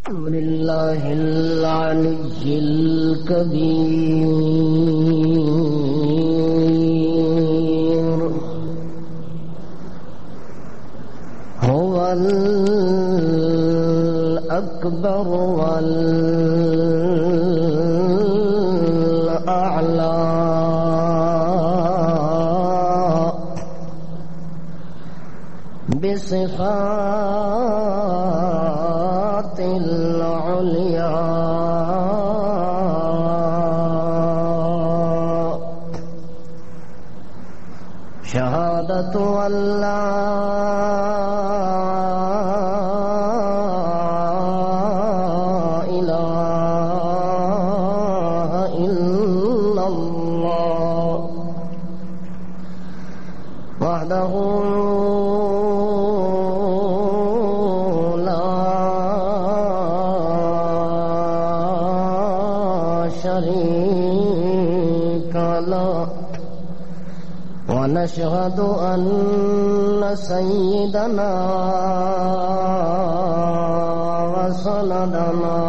لله العلي الكبير هو الأكبر والأعلى بصفات العليا شهادة أن لا إله إلا الله وحده شريك له ونشهد أن سيدنا وسندنا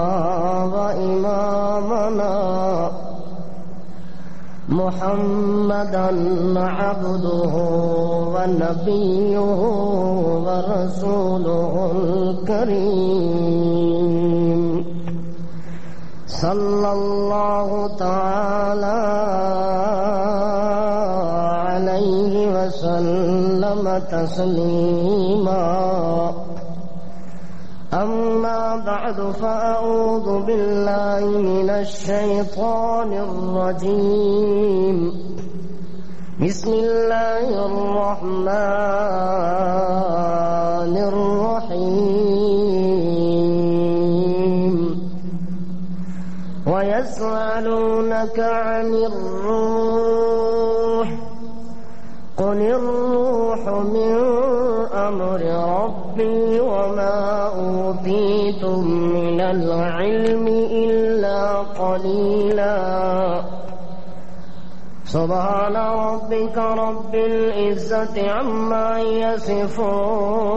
وإمامنا محمدا عبده ونبيه ورسوله الكريم صلى الله تعالى عليه وسلم تسليما أما بعد فأعوذ بالله من الشيطان الرجيم بسم الله الرحمن الرحيم ويسألونك عن الروح قل الروح من أمر ربي وما أوتيتم من العلم إلا قليلا سبحان ربك رب العزة عما يصفون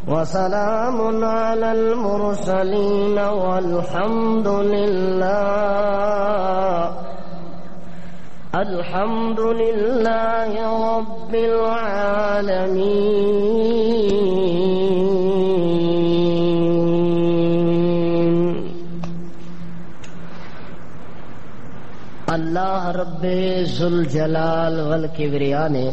وسلام على المرسلين والحمد لله رب العالمين. اللہ رب ذوالجلال والکبریاء نے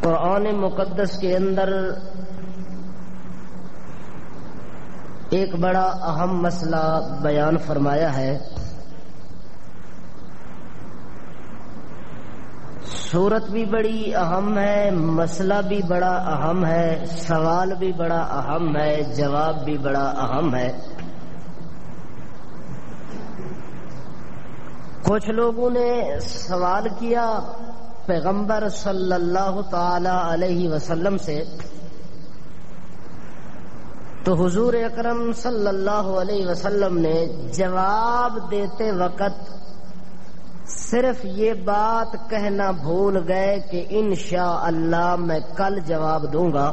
قرآن مقدس کے اندر ایک بڑا اہم مسئلہ بیان فرمایا ہے. صورت بھی بڑی اہم ہے، مسئلہ بھی بڑا اہم ہے، سوال بھی بڑا اہم ہے، جواب بھی بڑا اہم ہے. کچھ لوگوں نے سوال کیا پیغمبر صلی اللہ تعالی علیہ وسلم سے، تو حضور اکرم صلی اللہ علیہ وسلم نے جواب دیتے وقت صرف یہ بات کہنا بھول گئے کہ انشاءاللہ میں کل جواب دوں گا.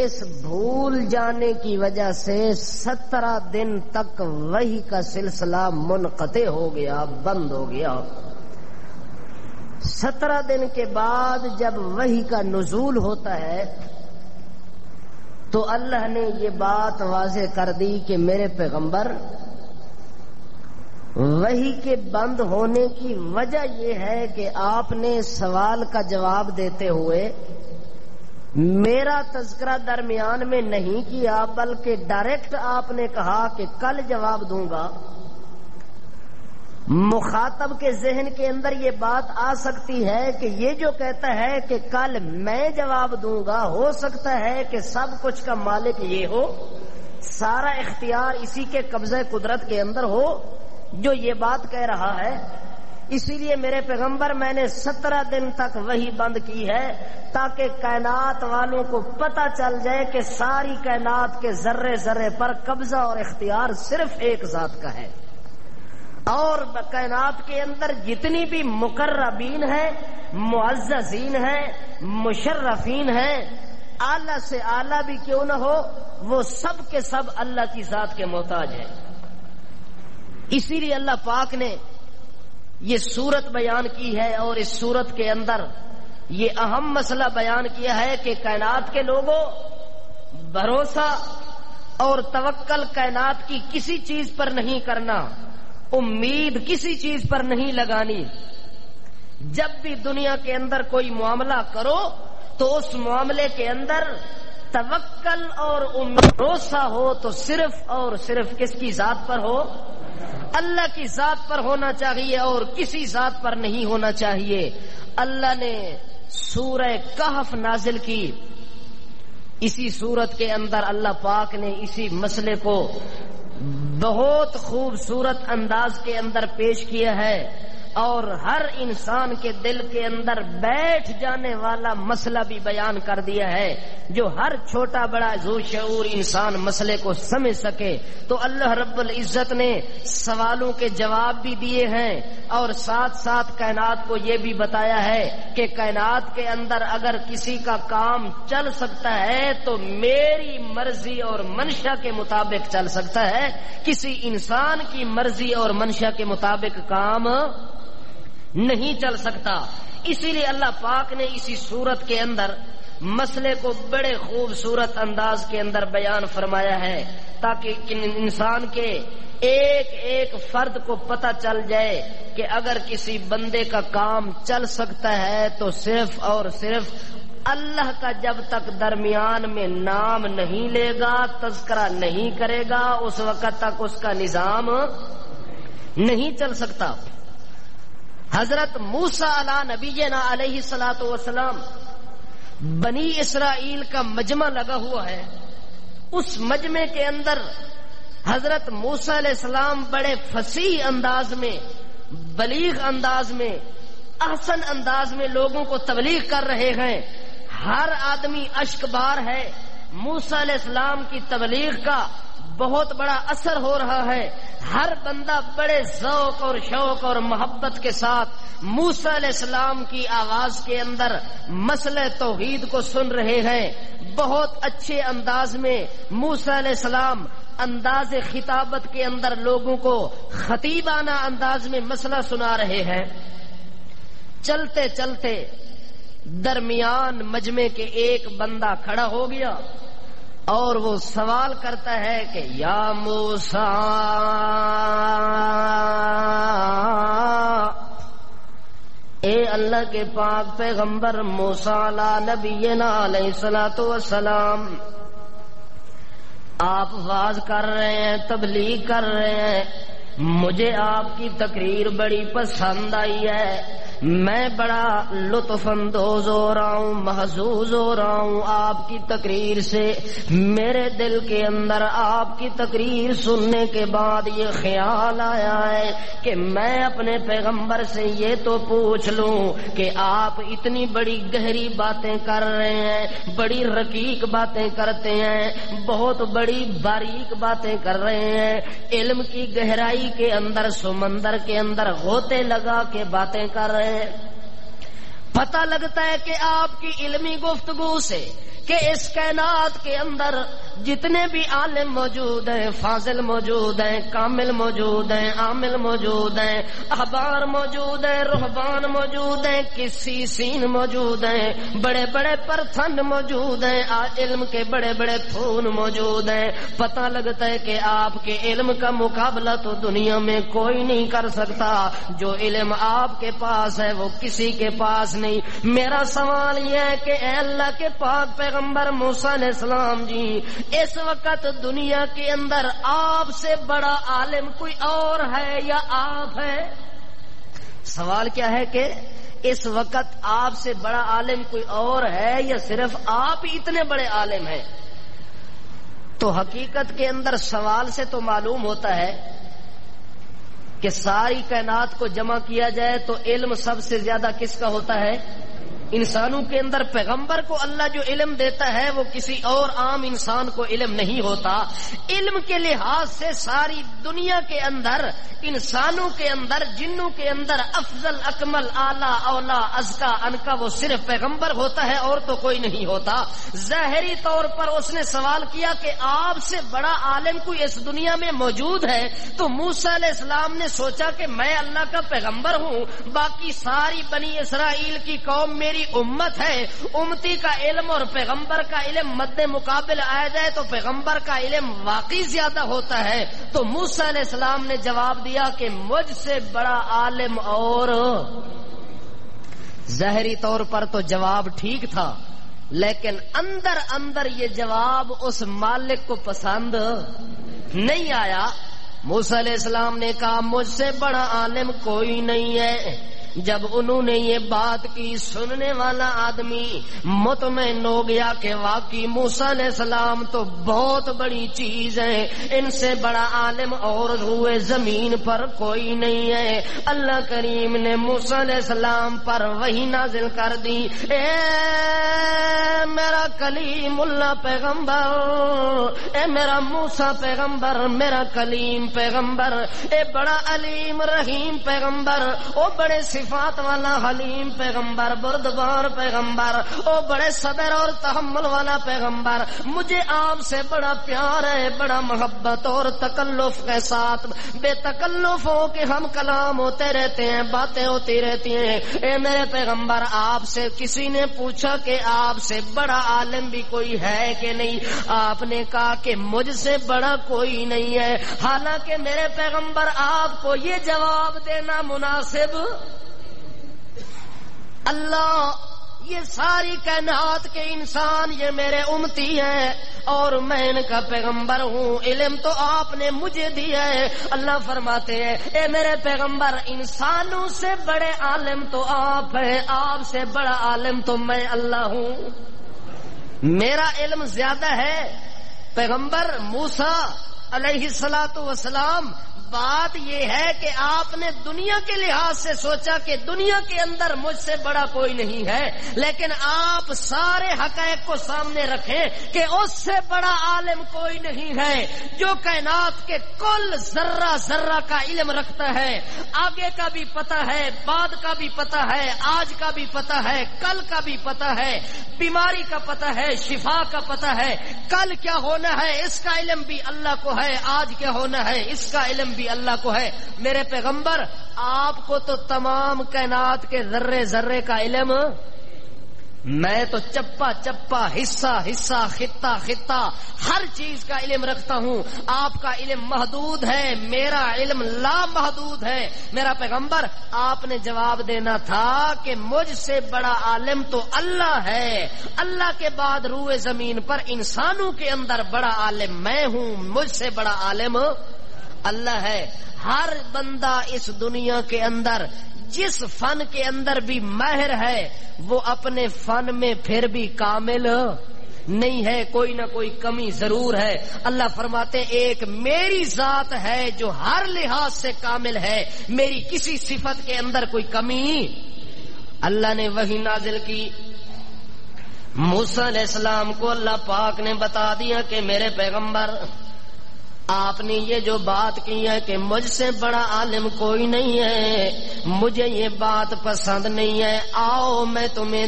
اس بھول جانے کی وجہ سے 17 دن تک وحی کا سلسلہ منقطع ہو گیا، بند ہو گیا. 17 دن کے بعد جب وحی کا نزول ہوتا ہے تو اللہ نے یہ بات واضح کر دی کہ میرے پیغمبر، وحی کے بند ہونے کی وجہ یہ ہے کہ آپ نے سوال کا جواب دیتے ہوئے میرا تذکرہ درمیان میں نہیں کیا، بلکہ ڈائریکٹ آپ نے کہا کہ کل جواب دوں گا. مخاطب کے ذہن کے اندر یہ بات آ سکتی ہے کہ یہ جو کہتا ہے کہ کل میں جواب دوں گا، ہو سکتا ہے کہ سب کچھ کا مالک یہ ہو، سارا اختیار اسی کے قبضہ قدرت کے اندر ہو جو یہ بات کہہ رہا ہے. اسی لیے میرے پیغمبر میں نے 17 دن تک وحی بند کی ہے تاکہ کائنات والوں کو پتہ چل جائے کہ ساری کائنات کے ذرے ذرے پر قبضہ اور اختیار صرف ایک ذات کا ہے. اور کائنات کے اندر جتنی بھی مقربین ہیں، معززین ہیں، مشرفین ہیں، اعلیٰ سے اعلیٰ بھی کیوں نہ ہو، وہ سب کے سب اللہ کی ذات کے محتاج ہیں۔ اسی لیے اللہ پاک نے یہ صورت بیان کی ہے، اور اس صورت کے اندر یہ اہم مسئلہ بیان کیا ہے کہ کائنات کے لوگوں، بھروسہ اور توکل کائنات کی کسی چیز پر نہیں کرنا، امید کسی چیز پر نہیں لگانی۔ جب بھی دنیا کے اندر کوئی معاملہ کرو تو اس معاملے کے اندر توکل اور بھروسہ ہو تو صرف اور صرف کس کی ذات پر ہو؟ اللہ کی ذات پر ہونا چاہیے، اور کسی ذات پر نہیں ہونا چاہیے۔ اللہ نے سورہ کہف نازل کی، اسی سورت کے اندر اللہ پاک نے اسی مسئلے کو بہت خوبصورت انداز کے اندر پیش کیا ہے، اور ہر انسان کے دل کے اندر بیٹھ جانے والا مسئلہ بھی بیان کر دیا ہے، جو ہر چھوٹا بڑا ذو شعور انسان مسئلے کو سمجھ سکے۔ تو اللہ رب العزت نے سوالوں کے جواب بھی دیے ہیں، اور ساتھ ساتھ کائنات کو یہ بھی بتایا ہے کہ کائنات کے اندر اگر کسی کا کام چل سکتا ہے تو میری مرضی اور منشا کے مطابق چل سکتا ہے، کسی انسان کی مرضی اور منشا کے مطابق کام نہیں چل سکتا۔ اسی لیے اللہ پاک نے اسی صورت کے اندر مسئلے کو بڑے خوبصورت انداز کے اندر بیان فرمایا ہے، تاکہ انسان کے ایک ایک فرد کو پتہ چل جائے کہ اگر کسی بندے کا کام چل سکتا ہے تو صرف اور صرف اللہ کا جب تک درمیان میں نام نہیں لے گا، تذکرہ نہیں کرے گا، اس وقت تک اس کا نظام نہیں چل سکتا۔ حضرت موسیٰ علیہ نبینا علیہ الصلوۃ والسلام، بنی اسرائیل کا مجمع لگا ہوا ہے، اس مجمع کے اندر حضرت موسیٰ علیہ السلام بڑے فصیح انداز میں، بلیغ انداز میں، احسن انداز میں لوگوں کو تبلیغ کر رہے ہیں۔ ہر آدمی اشک بار ہے، موسیٰ علیہ السلام کی تبلیغ کا بہت بڑا اثر ہو رہا ہے۔ ہر بندہ بڑے ذوق اور شوق اور محبت کے ساتھ موسیٰ علیہ السلام کی آواز کے اندر مسئلہ توحید کو سن رہے ہیں۔ بہت اچھے انداز میں موسیٰ علیہ السلام انداز خطابت کے اندر لوگوں کو خطیبانہ انداز میں مسئلہ سنا رہے ہیں۔ چلتے چلتے درمیان مجمع کے ایک بندہ کھڑا ہو گیا اور وہ سوال کرتا ہے کہ یا موسیٰ، اے اللہ کے پاک پیغمبر موسیٰ علیہ نبینا علیہ الصلوۃ والسلام، آپ واز کر رہے ہیں، تبلیغ کر رہے ہیں، مجھے آپ کی تقریر بڑی پسند آئی ہے، میں بڑا لطف اندوز ہو رہا ہوں، محظوظ ہو رہا ہوں آپ کی تقریر سے۔ میرے دل کے اندر آپ کی تقریر سننے کے بعد یہ خیال آیا ہے کہ میں اپنے پیغمبر سے یہ تو پوچھ لوں کہ آپ اتنی بڑی گہری باتیں کر رہے ہیں، بڑی رقیق باتیں کرتے ہیں، بہت بڑی باریک باتیں کر رہے ہیں، علم کی گہرائی کے اندر سمندر کے اندر غوطے لگا کے باتیں کر رہے ہیں۔ پتہ لگتا ہے کہ آپ کی علمی گفتگو سے کہ اس کائنات کے اندر جتنے بھی عالم موجود ہیں، فاضل موجود ہیں، کامل موجود ہیں، عامل موجود ہیں، احبار موجود ہیں، رہبان موجود ہیں، قسیسین موجود ہیں، بڑے بڑے پرتھن موجود ہیں، علم کے بڑے بڑے پھول موجود ہیں۔ پتہ لگتا ہے کہ آپ کے علم کا مقابلہ تو دنیا میں کوئی نہیں کر سکتا، جو علم آپ کے پاس ہے وہ کسی کے پاس نہیں۔ میرا سوال یہ ہے کہ اے اللہ کے پاک پیغمبر موسیٰ علیہ السلام جی، اس وقت دنیا کے اندر آپ سے بڑا عالم کوئی اور ہے یا آپ ہے؟ سوال کیا ہے کہ اس وقت آپ سے بڑا عالم کوئی اور ہے یا صرف آپ ہی اتنے بڑے عالم ہیں؟ تو حقیقت کے اندر سوال سے تو معلوم ہوتا ہے کہ ساری کائنات کو جمع کیا جائے تو علم سب سے زیادہ کس کا ہوتا ہے؟ انسانوں کے اندر پیغمبر کو اللہ جو علم دیتا ہے وہ کسی اور عام انسان کو علم نہیں ہوتا. علم کے لحاظ سے ساری دنیا کے اندر، انسانوں کے اندر، جنوں کے اندر افضل، اکمل، اعلیٰ، اولا، ازکا، انکا وہ صرف پیغمبر ہوتا ہے اور تو کوئی نہیں ہوتا. ظاہری طور پر اس نے سوال کیا کہ آپ سے بڑا عالم کوئی اس دنیا میں موجود ہے؟ تو موسیٰ علیہ السلام نے سوچا کہ میں اللہ کا پیغمبر ہوں، باقی ساری بنی اسرائیل کی قوم میری امت ہے، امتی کا علم اور پیغمبر کا علم مد مقابل آیا جائے تو پیغمبر کا علم واقعی زیادہ ہوتا ہے. تو موسیٰ علیہ السلام نے جواب دیا کہ مجھ سے بڑا عالم اور. ظاہری طور پر تو جواب ٹھیک تھا، لیکن اندر اندر یہ جواب اس مالک کو پسند نہیں آیا. موسیٰ علیہ السلام نے کہا مجھ سے بڑا عالم کوئی نہیں ہے. جب انہوں نے یہ بات کی، سننے والا آدمی مطمئن ہو گیا کہ واقعی موسیٰ علیہ السلام تو بہت بڑی چیز ہے، ان سے بڑا عالم اور روئے زمین پر کوئی نہیں ہے. اللہ کریم نے موسیٰ علیہ السلام پر وحی نازل کر دی. اے میرا کلیم اللہ پیغمبر، اے میرا موسیٰ پیغمبر، میرا کلیم پیغمبر، اے بڑا علیم رحیم پیغمبر، او بڑے صفات والا حلیم پیغمبر، بردبار پیغمبر، او بڑے صبر اور تحمل والا پیغمبر، مجھے آپ سے بڑا پیار ہے، بڑا محبت اور تکلف کے ساتھ بے تکلف ہو کہ ہم کلام ہوتے رہتے ہیں، باتیں ہوتی رہتی ہیں. اے میرے پیغمبر، آپ سے کسی نے پوچھا کہ آپ سے بڑا عالم بھی کوئی ہے کہ نہیں؟ آپ نے کہا کہ مجھ سے بڑا کوئی نہیں ہے. حالانکہ میرے پیغمبر آپ کو یہ جواب دینا مناسب. اللہ، یہ ساری کائنات کے انسان یہ میرے امتی ہیں اور میں ان کا پیغمبر ہوں، علم تو آپ نے مجھے دیا ہے. اللہ فرماتے ہیں اے میرے پیغمبر، انسانوں سے بڑے عالم تو آپ ہیں، آپ سے بڑا عالم تو میں اللہ ہوں. میرا علم زیادہ ہے. پیغمبر موسیٰ علیہ الصلوۃ والسلام، بات یہ ہے کہ آپ نے دنیا کے لحاظ سے سوچا کہ دنیا کے اندر مجھ سے بڑا کوئی نہیں ہے، لیکن آپ سارے حقائق کو سامنے رکھیں کہ اس سے بڑا عالم کوئی نہیں ہے جو کائنات کے کل ذرہ ذرہ کا علم رکھتا ہے. آگے کا بھی پتہ ہے، بعد کا بھی پتہ ہے، آج کا بھی پتہ ہے، کل کا بھی پتہ ہے، بیماری کا پتہ ہے، شفا کا پتہ ہے، کل کیا ہونا ہے اس کا علم بھی اللہ کو ہے، آج کیا ہونا ہے اس کا علم بھی اللہ کو ہے. میرے پیغمبر، آپ کو تو تمام کائنات کے ذرے ذرے کا علم، میں تو چپا چپا، حصہ حصہ، خطہ خطہ، ہر چیز کا علم رکھتا ہوں. آپ کا علم محدود ہے، میرا علم لامحدود ہے. میرا پیغمبر، آپ نے جواب دینا تھا کہ مجھ سے بڑا عالم تو اللہ ہے، اللہ کے بعد روئے زمین پر انسانوں کے اندر بڑا عالم میں ہوں، مجھ سے بڑا عالم اللہ ہے. ہر بندہ اس دنیا کے اندر جس فن کے اندر بھی ماہر ہے وہ اپنے فن میں پھر بھی کامل نہیں ہے، کوئی نہ کوئی کمی ضرور ہے. اللہ فرماتے ایک میری ذات ہے جو ہر لحاظ سے کامل ہے، میری کسی صفت کے اندر کوئی کمی. اللہ نے وحی نازل کی. موسیٰ علیہ السلام کو اللہ پاک نے بتا دیا کہ میرے پیغمبر، آپ نے یہ جو بات کی ہے کہ مجھ سے بڑا عالم کوئی نہیں ہے، مجھے یہ بات پسند نہیں ہے. آؤ میں تمہیں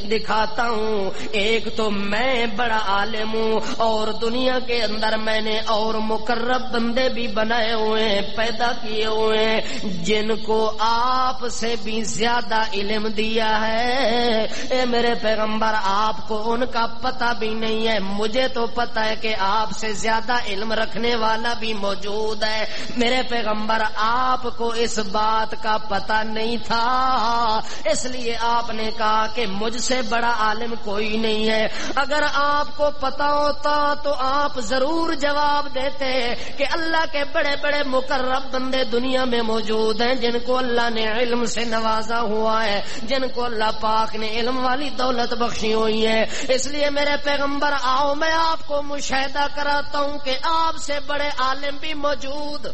دکھاتا ہوں. ایک تو میں بڑا عالم ہوں اور دنیا کے اندر میں نے اور مقرب بندے بھی بنائے ہوئے ہیں، پیدا کیے ہوئے ہیں جن کو آپ سے بھی زیادہ علم دیا ہے. اے میرے پیغمبر، آپ کو ان کا پتہ بھی نہیں ہے، مجھے تو پتہ ہے کہ آپ سے زیادہ علم رکھنے والا بھی موجود ہے. میرے پیغمبر، آپ کو اس بات کا پتہ نہیں تھا، اس لیے آپ نے کہا کہ مجھ سے بڑا عالم کوئی نہیں ہے. اگر آپ کو پتہ ہوتا تو آپ ضرور جواب دیتے کہ اللہ کے بڑے بڑے مقرب بندے دنیا میں موجود ہیں جن کو اللہ نے علم سے نوازا ہوا ہے، جن کو اللہ پاک نے علم والی دولت بخشی ہوئی ہے. اس لیے میرے پیغمبر، آؤ میں آپ کو مشاہدہ کراتا ہوں کہ آپ سے بڑے عالم بھی موجود،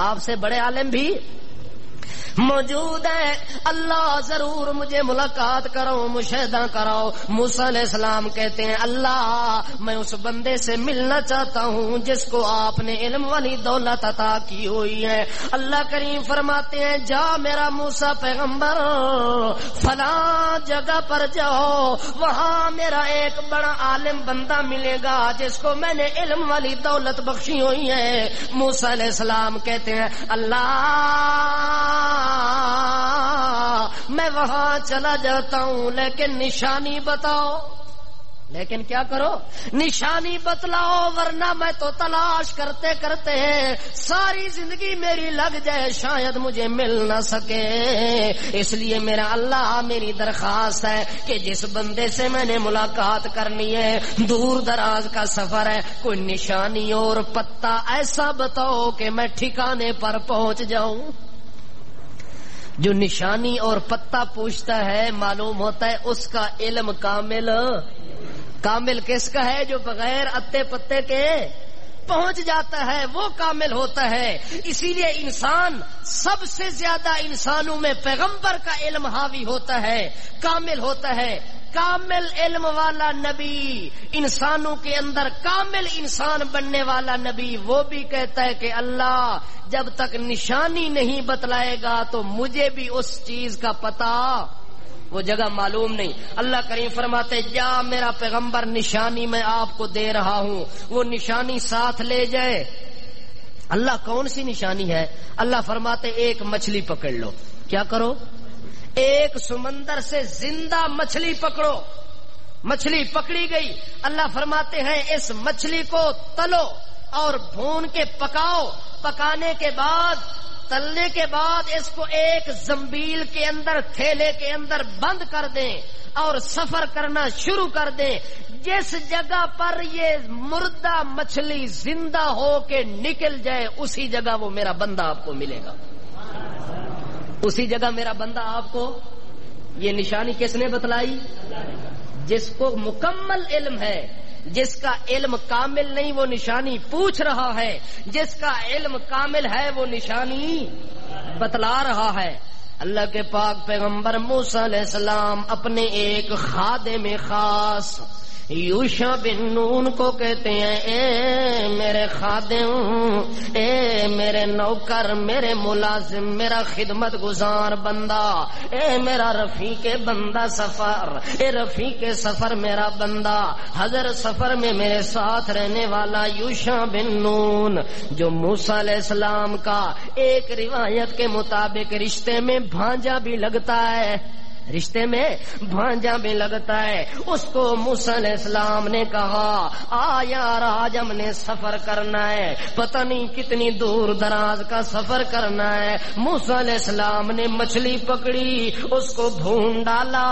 آپ سے بڑے عالم بھی موجود ہے. اللہ ضرور مجھے ملاقات کرو، مشاہدہ کراؤ. موسیٰ علیہ السلام کہتے ہیں اللہ میں اس بندے سے ملنا چاہتا ہوں جس کو آپ نے علم والی دولت عطا کی ہوئی ہے. اللہ کریم فرماتے ہیں جا میرا موسیٰ پیغمبر فلاں جگہ پر جاؤ، وہاں میرا ایک بڑا عالم بندہ ملے گا جس کو میں نے علم والی دولت بخشی ہوئی ہے. موسیٰ علیہ السلام کہتے ہیں اللہ میں وہاں چلا جاتا ہوں لیکن نشانی بتاؤ. لیکن کیا کرو؟ نشانی بتلاؤ، ورنہ میں تو تلاش کرتے کرتے ساری زندگی میری لگ جائے شاید مجھے مل نہ سکے. اس لیے میرا اللہ میری درخواست ہے کہ جس بندے سے میں نے ملاقات کرنی ہے، دور دراز کا سفر ہے، کوئی نشانی اور پتہ ایسا بتاؤ کہ میں ٹھکانے پر پہنچ جاؤں. جو نشانی اور پتہ پوچھتا ہے معلوم ہوتا ہے اس کا علم کامل کس کا ہے؟ جو بغیر اتے پتے کے پہنچ جاتا ہے وہ کامل ہوتا ہے. اسی لیے انسان سب سے زیادہ انسانوں میں پیغمبر کا علم حاوی ہوتا ہے، کامل ہوتا ہے. کامل علم والا نبی، انسانوں کے اندر کامل انسان بننے والا نبی وہ بھی کہتا ہے کہ اللہ جب تک نشانی نہیں بتلائے گا تو مجھے بھی اس چیز کا پتہ وہ جگہ معلوم نہیں. اللہ کریم فرماتے جا میرا پیغمبر نشانی میں آپ کو دے رہا ہوں، وہ نشانی ساتھ لے جائے. اللہ کون سی نشانی ہے؟ اللہ فرماتے ایک مچھلی پکڑ لو. کیا کرو؟ ایک سمندر سے زندہ مچھلی پکڑو. مچھلی پکڑی گئی. اللہ فرماتے ہیں اس مچھلی کو تلو اور بھون کے پکاؤ. پکانے کے بعد، تلنے کے بعد اس کو ایک زنبیل کے اندر، تھیلے کے اندر بند کر دیں اور سفر کرنا شروع کر دیں. جس جگہ پر یہ مردہ مچھلی زندہ ہو کے نکل جائے اسی جگہ وہ میرا بندہ آپ کو ملے گا. اسی جگہ میرا بندہ آپ کو. یہ نشانی کس نے بتلائی؟ جس کو مکمل علم ہے. جس کا علم کامل نہیں وہ نشانی پوچھ رہا ہے، جس کا علم کامل ہے وہ نشانی بتلا رہا ہے. اللہ کے پاک پیغمبر موسیٰ علیہ السلام اپنے ایک خادم خاص یوشع بن نون کو کہتے ہیں اے میرے خادم، اے میرے نوکر، میرے ملازم، میرا خدمت گزار بندہ، اے میرا رفیق بندہ سفر، اے رفیق سفر میرا بندہ، حضر سفر میں میرے ساتھ رہنے والا یوشع بن نون جو موسیٰ علیہ السلام کا ایک روایت کے مطابق رشتے میں بھانجا بھی لگتا ہے، رشتے میں بھانجا بھی لگتا ہے. اس کو موسیٰ علیہ السلام نے کہا آ یار آج ہم نے سفر کرنا ہے، پتہ نہیں کتنی دور دراز کا سفر کرنا ہے. موسیٰ علیہ السلام نے مچھلی پکڑی، اس کو بھون ڈالا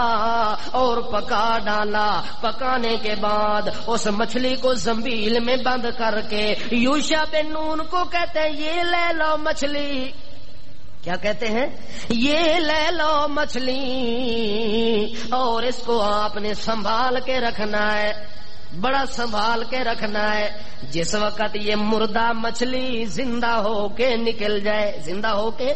اور پکا ڈالا. پکانے کے بعد اس مچھلی کو زنبیل میں بند کر کے یوشع بن نون کو کہتے ہیں یہ لے لو مچھلی. کیا کہتے ہیں؟ یہ لے لو مچھلی اور اس کو آپ نے سنبھال کے رکھنا ہے، بڑا سنبھال کے رکھنا ہے. جس وقت یہ مردہ مچھلی زندہ ہو کے نکل جائے، زندہ ہو کے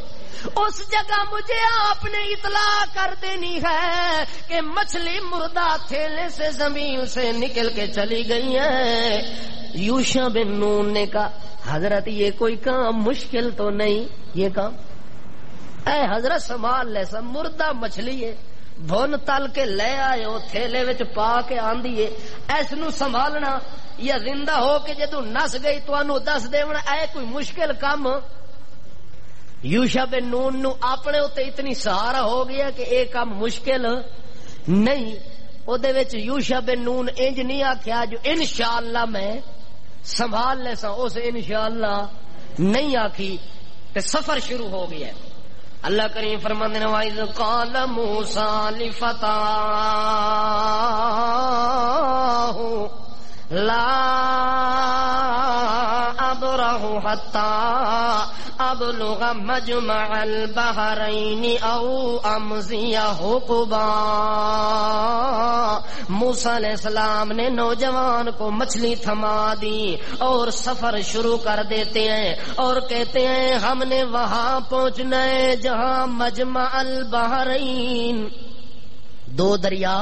اس جگہ مجھے آپ نے اطلاع کر دینی ہے کہ مچھلی مردہ تھیلے سے زمین سے نکل کے چلی گئی ہے. یوشع بن نون نے کہا حضرت یہ کوئی کام مشکل تو نہیں، یہ کام اے حضرت سنبھال لے، سب مردہ مچھلی ہے، بھون تل کے لے آئے ہو، تھیلے وچ پا کے آندی ہے، ایس نو سنبھالنا یا زندہ ہو کے جدو نس گئی تو انو دس دیونا اے کوئی مشکل کام. یوشع بن نون نو اپنے اوتے اتنی سہارا ہو گیا کہ اے کام مشکل نہیں. او دے وچ یوشع بن نون انج نہیں آکھیا جو انشاءاللہ میں سنبھال لے سا، اس انشاءاللہ نہیں آکھی تے سفر شروع ہو گیا. اللہ کریم فرماتے ہیں وَإِذْ قَالَ مُوسَىٰ لِفَتَاهُ لَا أَبْرَحُ حَتَّىٰ أَبْلُغَ مَجْمَعَ الْبَحْرَيْنِ أَوْ أَمْضِيَ حُقُبًا موسیٰ علیہ السلام نے نوجوان کو مچھلی تھما دی اور سفر شروع کر دیتے ہیں اور کہتے ہیں ہم نے وہاں پہنچنا ہے جہاں مجمع البحرین، دو دریا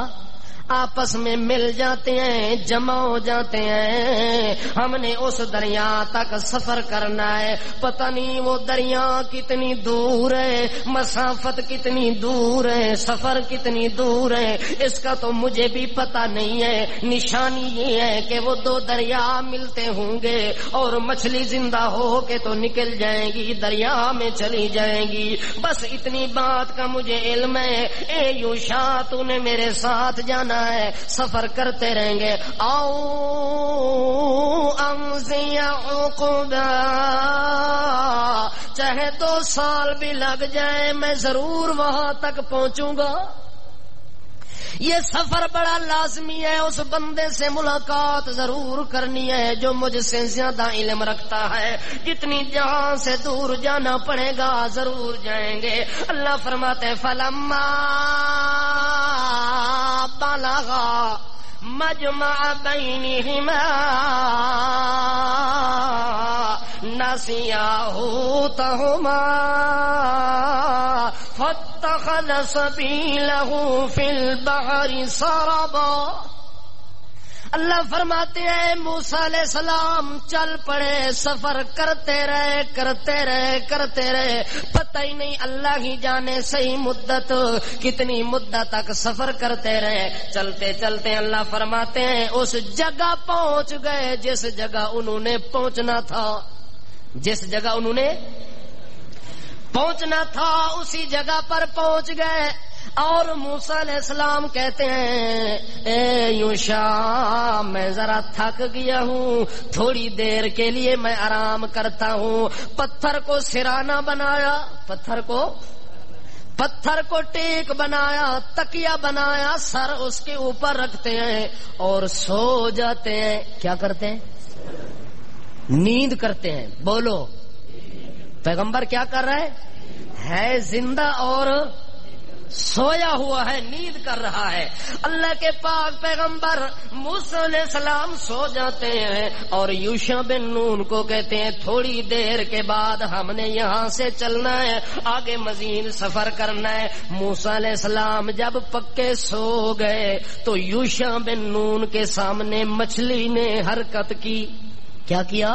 آپس میں مل جاتے ہیں، جمع ہو جاتے ہیں، ہم نے اس دریا تک سفر کرنا ہے۔ پتہ نہیں وہ دریا کتنی دور ہے، مسافت کتنی دور ہے، سفر کتنی دور ہے، اس کا تو مجھے بھی پتہ نہیں ہے۔ نشانی یہ ہے کہ وہ دو دریا ملتے ہوں گے اور مچھلی زندہ ہو کے تو نکل جائے گی، دریا میں چلی جائے گی، بس اتنی بات کا مجھے علم ہے۔ اے یوشع تو نے میرے ساتھ جانا ہے، سفر کرتے رہیں گے۔ آؤ امضی عقبا، چاہے 2 سال بھی لگ جائے میں ضرور وہاں تک پہنچوں گا۔ یہ سفر بڑا لازمی ہے، اس بندے سے ملاقات ضرور کرنی ہے جو مجھ سے زیادہ علم رکھتا ہے، جتنی جہاں سے دور جانا پڑے گا ضرور جائیں گے۔ اللہ فرماتے فلما بلغا مجمع بینہما نسیا حوتہما فاتخذ سبیلہ فی البحر سربا۔ اللہ فرماتے ہیں موسیٰ علیہ السلام چل پڑے، سفر کرتے رہے پتہ ہی نہیں، اللہ ہی جانے صحیح مدت کتنی مدت تک سفر کرتے رہے۔ چلتے چلتے اللہ فرماتے ہیں اس جگہ پہنچ گئے جس جگہ انہوں نے پہنچنا تھا، اسی جگہ پر پہنچ گئے۔ اور موسیٰ علیہ السلام کہتے ہیں اے یوشع میں ذرا تھک گیا ہوں، تھوڑی دیر کے لیے میں آرام کرتا ہوں۔ پتھر کو سرانہ بنایا، پتھر کو ٹیک بنایا، تکیہ بنایا، سر اس کے اوپر رکھتے ہیں اور سو جاتے ہیں۔ کیا کرتے ہیں؟ نیند کرتے ہیں۔ بولو پیغمبر کیا کر رہا ہے زندہ اور سویا ہوا ہے، نیند کر رہا ہے۔ اللہ کے پاک پیغمبر موسیٰ علیہ السلام سو جاتے ہیں اور یوشع بن نون کو کہتے ہیں تھوڑی دیر کے بعد ہم نے یہاں سے چلنا ہے، آگے مزید سفر کرنا ہے۔ موسیٰ علیہ السلام جب پکے سو گئے تو یوشع بن نون کے سامنے مچھلی نے حرکت کی۔ کیا کیا؟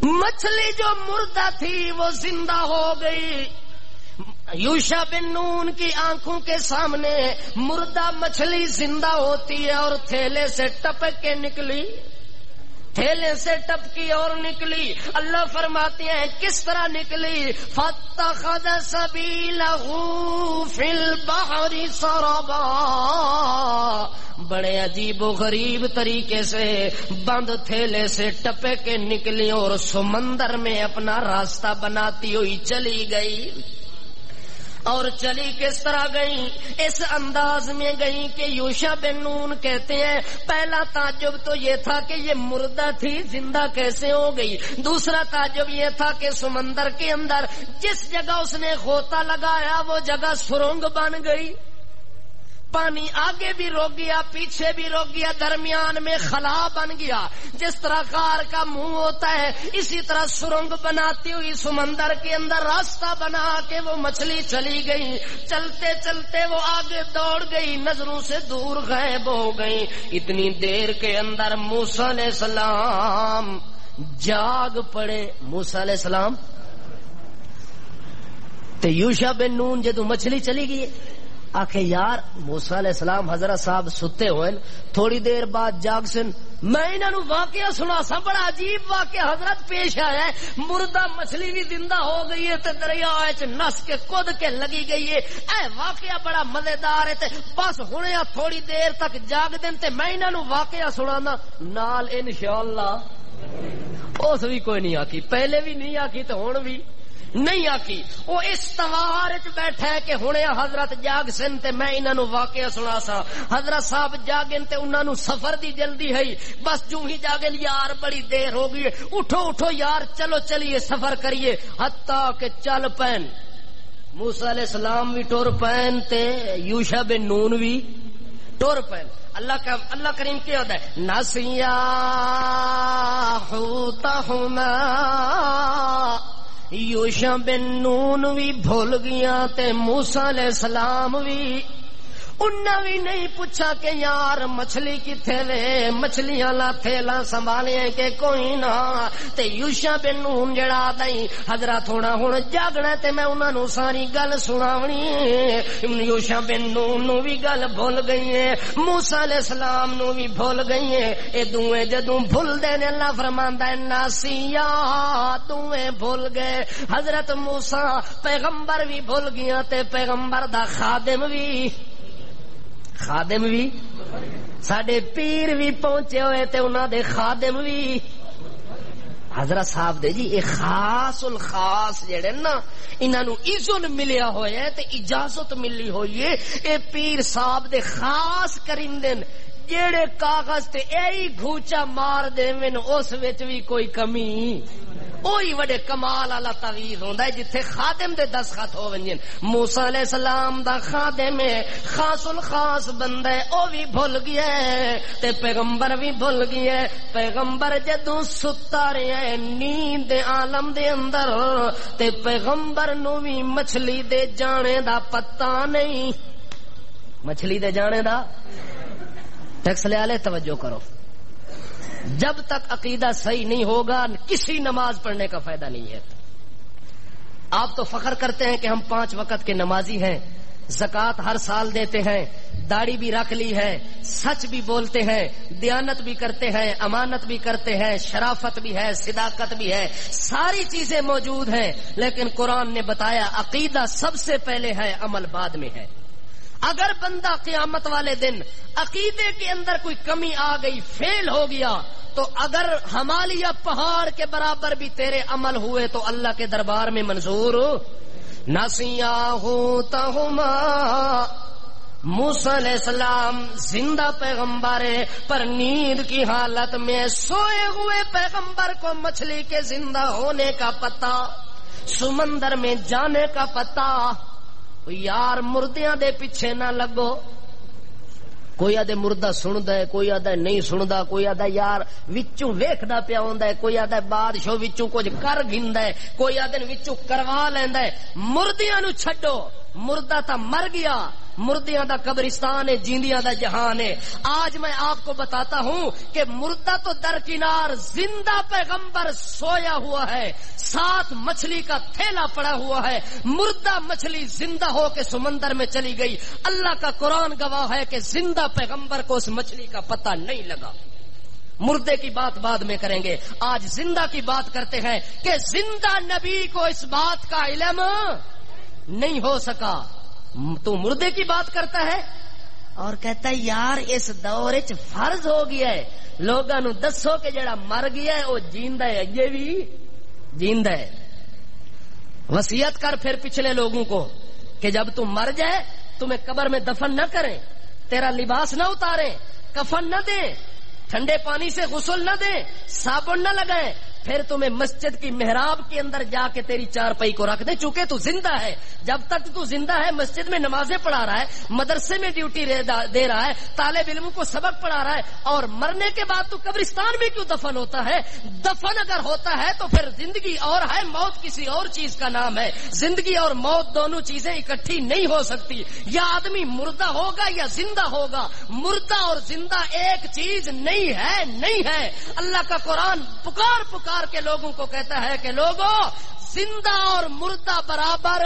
مچھلی جو مردہ تھی وہ زندہ ہو گئی۔ یوشع بن نون کی آنکھوں کے سامنے مردہ مچھلی زندہ ہوتی ہے اور تھیلے سے ٹپک کے نکلی، تھیلے سے ٹپکی اور نکلی۔ اللہ فرماتے ہیں کس طرح نکلی؟ فاتخذ سبیلہ فی البحر سربا، بڑے عجیب و غریب طریقے سے بند تھیلے سے ٹپک کے نکلی اور سمندر میں اپنا راستہ بناتی ہوئی چلی گئی۔ اور چلی کس طرح گئی؟ اس انداز میں گئی کہ یوشع بن نون کہتے ہیں پہلا تعجب تو یہ تھا کہ یہ مردہ تھی، زندہ کیسے ہو گئی؟ دوسرا تعجب یہ تھا کہ سمندر کے اندر جس جگہ اس نے غوطہ لگایا وہ جگہ سرنگ بن گئی، پانی آگے بھی روک گیا، پیچھے بھی روک گیا، درمیان میں خلا بن گیا۔ جس طرح غار کا منہ ہوتا ہے اسی طرح سرنگ بناتی ہوئی سمندر کے اندر راستہ بنا کے وہ مچھلی چلی گئی۔ چلتے چلتے وہ آگے دوڑ گئی، نظروں سے دور غائب ہو گئی۔ اتنی دیر کے اندر موسیٰ علیہ السلام جاگ پڑے۔ موسیٰ علیہ السلام تے یوشع بن نون جدو مچھلی چلی گئی آخے یار موسیٰ علیہ السلام حضرت صاحب ستے ہوئے، تھوڑی دیر بعد جاگ سن، میں انہوں واقعہ سنا سا، بڑا عجیب واقعہ حضرت پیش آیا ہے، مردہ مچھلی بھی زندہ ہو گئی ہے تے دریا نس کے کود کے لگی گئی ہے، اے واقعہ بڑا مزیدار ہے تے بس ہونے تھوڑی دیر تک جاگ دین تے میں انہوں واقعہ سنانا نال انشاءاللہ۔ اس بھی کوئی نہیں آکی، پہلے بھی نہیں آکی تو ہون بھی نہیں آکی۔ وہ استوار بیٹھا ہے کہ ہنے حضرت جاگ سن تے میں انہوں واقعہ سنا سا۔ حضرت صاحب جاگن تے انہوں سفر دی جلدی ہے، بس جو ہی جاگن یار بڑی دیر ہو گئی، اٹھو اٹھو یار چلو چلیے سفر کریے، حتیٰ کہ چل پین موسیٰ علیہ السلام بھی ٹور پین تے یوشع بن نون بھی ٹور پین اللہ کریم کیا ہوتا ہے ناسیا حوتہما یوشع بن نون بھی بھول گیا تے موسیٰ علیہ السلام بھی انہاں بھی نہیں پوچھا کہ یار مچھلی کتھے وے مچھلیاں لا تھیلا سنبھالے کہ کوئی نہ تے یوشع بن نون جڑا دئی حضرت ہونا ہن جاگنا تے میں انہاں نو ساری گل سناونی یوشع بن نون نو بھی گل بھول گئی ہے موسیٰ علیہ السلام نو بھی بھول گئی ہے اے دوویں جدوں بھول دے نے اللہ فرماندا ہے ناسیا دوویں بھول گئے حضرت موسیٰ پیغمبر بھی بھول گیا تے پیغمبر دا خادم بھی ساڈے پیر بھی پہنچے ہوئے تے انہاں دے خادم بھی حضرت صاحب دے جی اے خاص الخاص جڑے نا انہاں نو اذن ملیا ہویا ہے تے اجازت ملی ہوئی ہے اے پیر صاحب دے خاص کرندن جڑے کاغذ تے ایہی گھوچا مار دیویں اس وچ بھی کوئی کمی اوہی وڈے کمال والا تعویذ ہوندا ہے جتھے خادم دے دستخط ہو ونجن موسیٰ علیہ السلام دا خادم ہے خاص الخاص بندہ ہے او بھی بھول گیا ہے تے پیغمبر بھی بھول گیا ہے پیغمبر جدوں ستا رہیا ہے نیند دے عالم دے اندر تے پیغمبر نو بھی مچھلی دے جانے دا پتہ نہیں مچھلی دے جانے دا ٹیکس لے آلے توجہ کرو جب تک عقیدہ صحیح نہیں ہوگا کسی نماز پڑھنے کا فائدہ نہیں ہے آپ تو فخر کرتے ہیں کہ ہم 5 وقت کے نمازی ہیں زکوٰۃ ہر سال دیتے ہیں داڑھی بھی رکھ لی ہے سچ بھی بولتے ہیں دیانت بھی کرتے ہیں امانت بھی کرتے ہیں شرافت بھی ہے صداقت بھی ہے ساری چیزیں موجود ہیں لیکن قرآن نے بتایا عقیدہ سب سے پہلے ہے عمل بعد میں ہے اگر بندہ قیامت والے دن عقیدے کے اندر کوئی کمی آ گئی فیل ہو گیا تو اگر ہمالیہ پہاڑ کے برابر بھی تیرے عمل ہوئے تو اللہ کے دربار میں منظور نسیاہما موسیٰ علیہ السلام زندہ پیغمبر پر نیند کی حالت میں سوئے ہوئے پیغمبر کو مچھلی کے زندہ ہونے کا پتہ سمندر میں جانے کا پتہ یار مردیاں دے پیچھے نہ لگو کوئی آدھے مردہ سندا ہے کوئی آدھے نہیں سندا کوئی آدھے یار وچوں ویکھدا پیا ہوندا ہے کوئی آدھے بادشاہ وچوں کچھ کر گھندا ہے کوئی آدھے وچوں کروا لیندا ہے مردیاں نو چھڈو مردہ تا مر گیا مردیاں دا قبرستان ہے جیندیاں دا جہان ہے آج میں آپ کو بتاتا ہوں کہ مردہ تو درکنار زندہ پیغمبر سویا ہوا ہے ساتھ مچھلی کا تھیلا پڑا ہوا ہے مردہ مچھلی زندہ ہو کے سمندر میں چلی گئی اللہ کا قرآن گواہ ہے کہ زندہ پیغمبر کو اس مچھلی کا پتہ نہیں لگا مردے کی بات بعد میں کریں گے آج زندہ کی بات کرتے ہیں کہ زندہ نبی کو اس بات کا علم نہیں ہو سکا تو مردے کی بات کرتا ہے اور کہتا ہے یار اس دور وچ فرض ہو گیا ہے لوگاں نو دسو کہ جڑا مر گیا ہے وہ جیندا ہے یہ بھی جیندا ہے وصیت کر پھر پچھلے لوگوں کو کہ جب تم مر جائے تمہیں قبر میں دفن نہ کریں تیرا لباس نہ اتاریں کفن نہ دیں ٹھنڈے پانی سے غسل نہ دیں صابن نہ لگائیں پھر تمہیں مسجد کی محراب کے اندر جا کے تیری چارپائی کو رکھ دے چونکہ تو زندہ ہے جب تک تو زندہ ہے مسجد میں نمازیں پڑھا رہا ہے مدرسے میں ڈیوٹی دے رہا ہے طالب علم کو سبق پڑھا رہا ہے اور مرنے کے بعد تو قبرستان میں کیوں دفن ہوتا ہے دفن اگر ہوتا ہے تو پھر زندگی اور ہے موت کسی اور چیز کا نام ہے زندگی اور موت دونوں چیزیں اکٹھی نہیں ہو سکتی یا آدمی مردہ ہوگا یا زندہ ہوگا مردہ اور زندہ ایک چیز نہیں ہے اللہ کا قرآن پکار کے لوگوں کو کہتا ہے کہ لوگوں زندہ اور مردہ برابر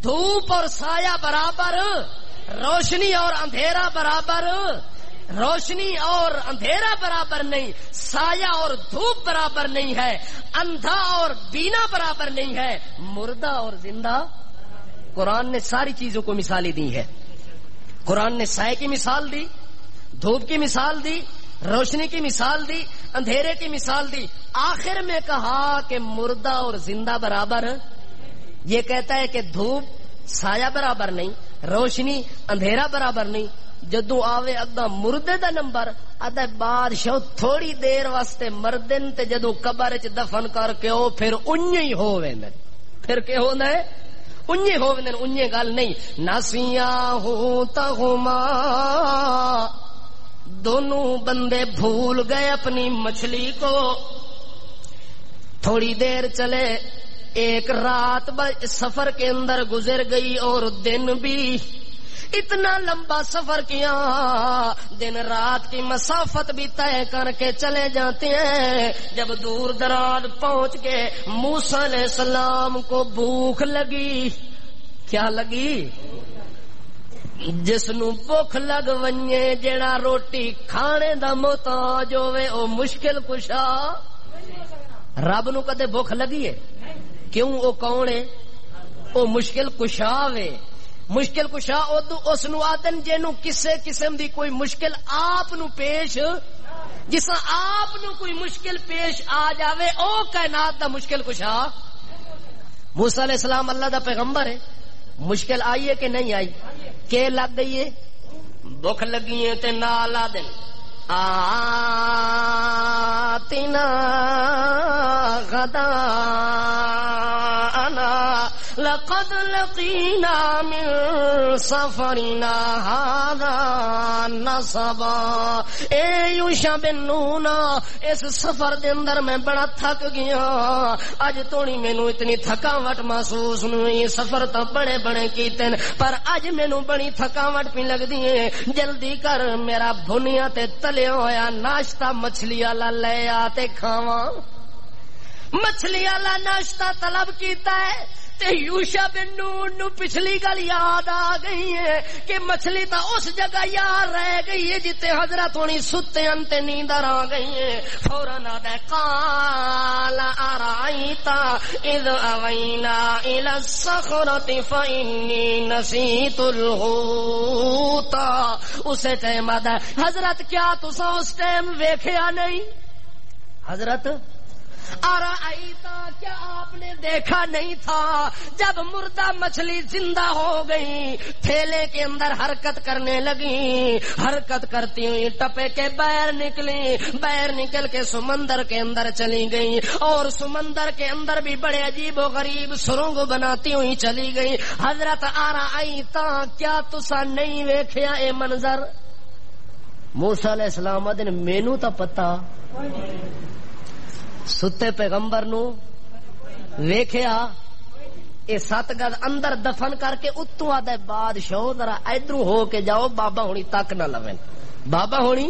دھوپ اور سایہ برابر روشنی اور اندھیرا برابر روشنی اور اندھیرا برابر نہیں سایہ اور دھوپ برابر نہیں ہے اندھا اور بینا برابر نہیں ہے مردہ اور زندہ قرآن نے ساری چیزوں کو مثالیں دی ہے قرآن نے سائے کی مثال دی دھوپ کی مثال دی روشنی کی مثال دی اندھیرے کی مثال دی آخر میں کہا کہ مردہ اور زندہ برابر یہ کہتا ہے کہ دھوپ سایہ برابر نہیں روشنی اندھیرا برابر نہیں جدو آوے اگا مردے دا نمبر ادھا بادشاہ تھوڑی دیر واسطے مردن تے جدو قبر وچ دفن کر کے او پھر انہی ہو ویندے پھر کہ ہوندا ہے انجے ہووندے انجے گل نہیں. نسیاہما دونوں بندے بھول گئے اپنی مچھلی کو. تھوڑی دیر چلے، ایک رات سفر کے اندر گزر گئی اور دن بھی. اتنا لمبا سفر کیا، دن رات کی مسافت بھی طے کر کے چلے جاتے ہیں. جب دور دراز پہنچ کے موسیٰ علیہ السلام کو بھوک لگی. کیا لگی؟ جس نو بھوک لگ ونجے جیڑا روٹی کھانے دا محتاج ہوے او مشکل کشا. رب نو کدے بھوک لگی ہے؟ کیوں؟ او کون ہے؟ او مشکل کشا وے. مشکل کشا اس نو آدن جنوں کسے قسم دی کوئی مشکل آپ نو پیش، جس آپ نو کوئی مشکل پیش آ جاوے او کائنات دا مشکل کشا. موسیٰ علیہ السلام اللہ دا پیغمبر ہے. مشکل آئی ہے کہ نہیں آئی؟ کہ لگ گئی ہے؟ بھوک لگی ہے تے نال آدن آتنا غداءنا لقد لقينا من سفرنا هذا نصبا. اے یوشع بن نون، اس سفر دے اندر میں بڑا تھک گیا. اج تونی مینوں اتنی تھکاوٹ محسوس نہیں. سفر تو بڑے بڑے کیتے پر اج مینوں بڑی تھکاوٹ پی لگدی ہے. جلدی کر میرا بھنیا تے تلیا ہویا ناشتہ مچھلی والا لے آ تے کھاواں. مچھلی والا ناشتہ طلب کیتا ہے تے یوشع بن نون نو پچھلی گل یاد آ گئی ہے کہ مچھلی تا اس جگہ یاد رہ گئی ہے جتے حضرت ہونی ستے انتے نیندر آ گئی ہے. فوراً آدھے قال ارائیت اذ اوینا الى الصخرۃ فانی نسیت الحوت. اسے ٹائم آدھے حضرت کیا تسا اس ٹائم ویکھیا نہیں؟ حضرت ارائیتا کیا آپ نے دیکھا نہیں تھا جب مردہ مچھلی زندہ ہو گئی، تھیلے کے اندر حرکت کرنے لگی، حرکت کرتی ہوئی ٹپے کے باہر نکلی، باہر نکل کے سمندر کے اندر چلی گئی اور سمندر کے اندر بھی بڑے عجیب و غریب سرنگ بناتی ہوئی چلی گئی. حضرت ارائیتا کیا تسا نہیں ویکھیا اے منظر؟ موسیٰ علیہ السلام دن مینو تو پتا ستے پیغمبر نو ویکھیا. اے 7 گز اندر دفن کر کے اتوں آدھے بادشاہ ذرا ادھر ہو کے جاؤ، بابا ہونی تک نہ لوین. بابا ہونی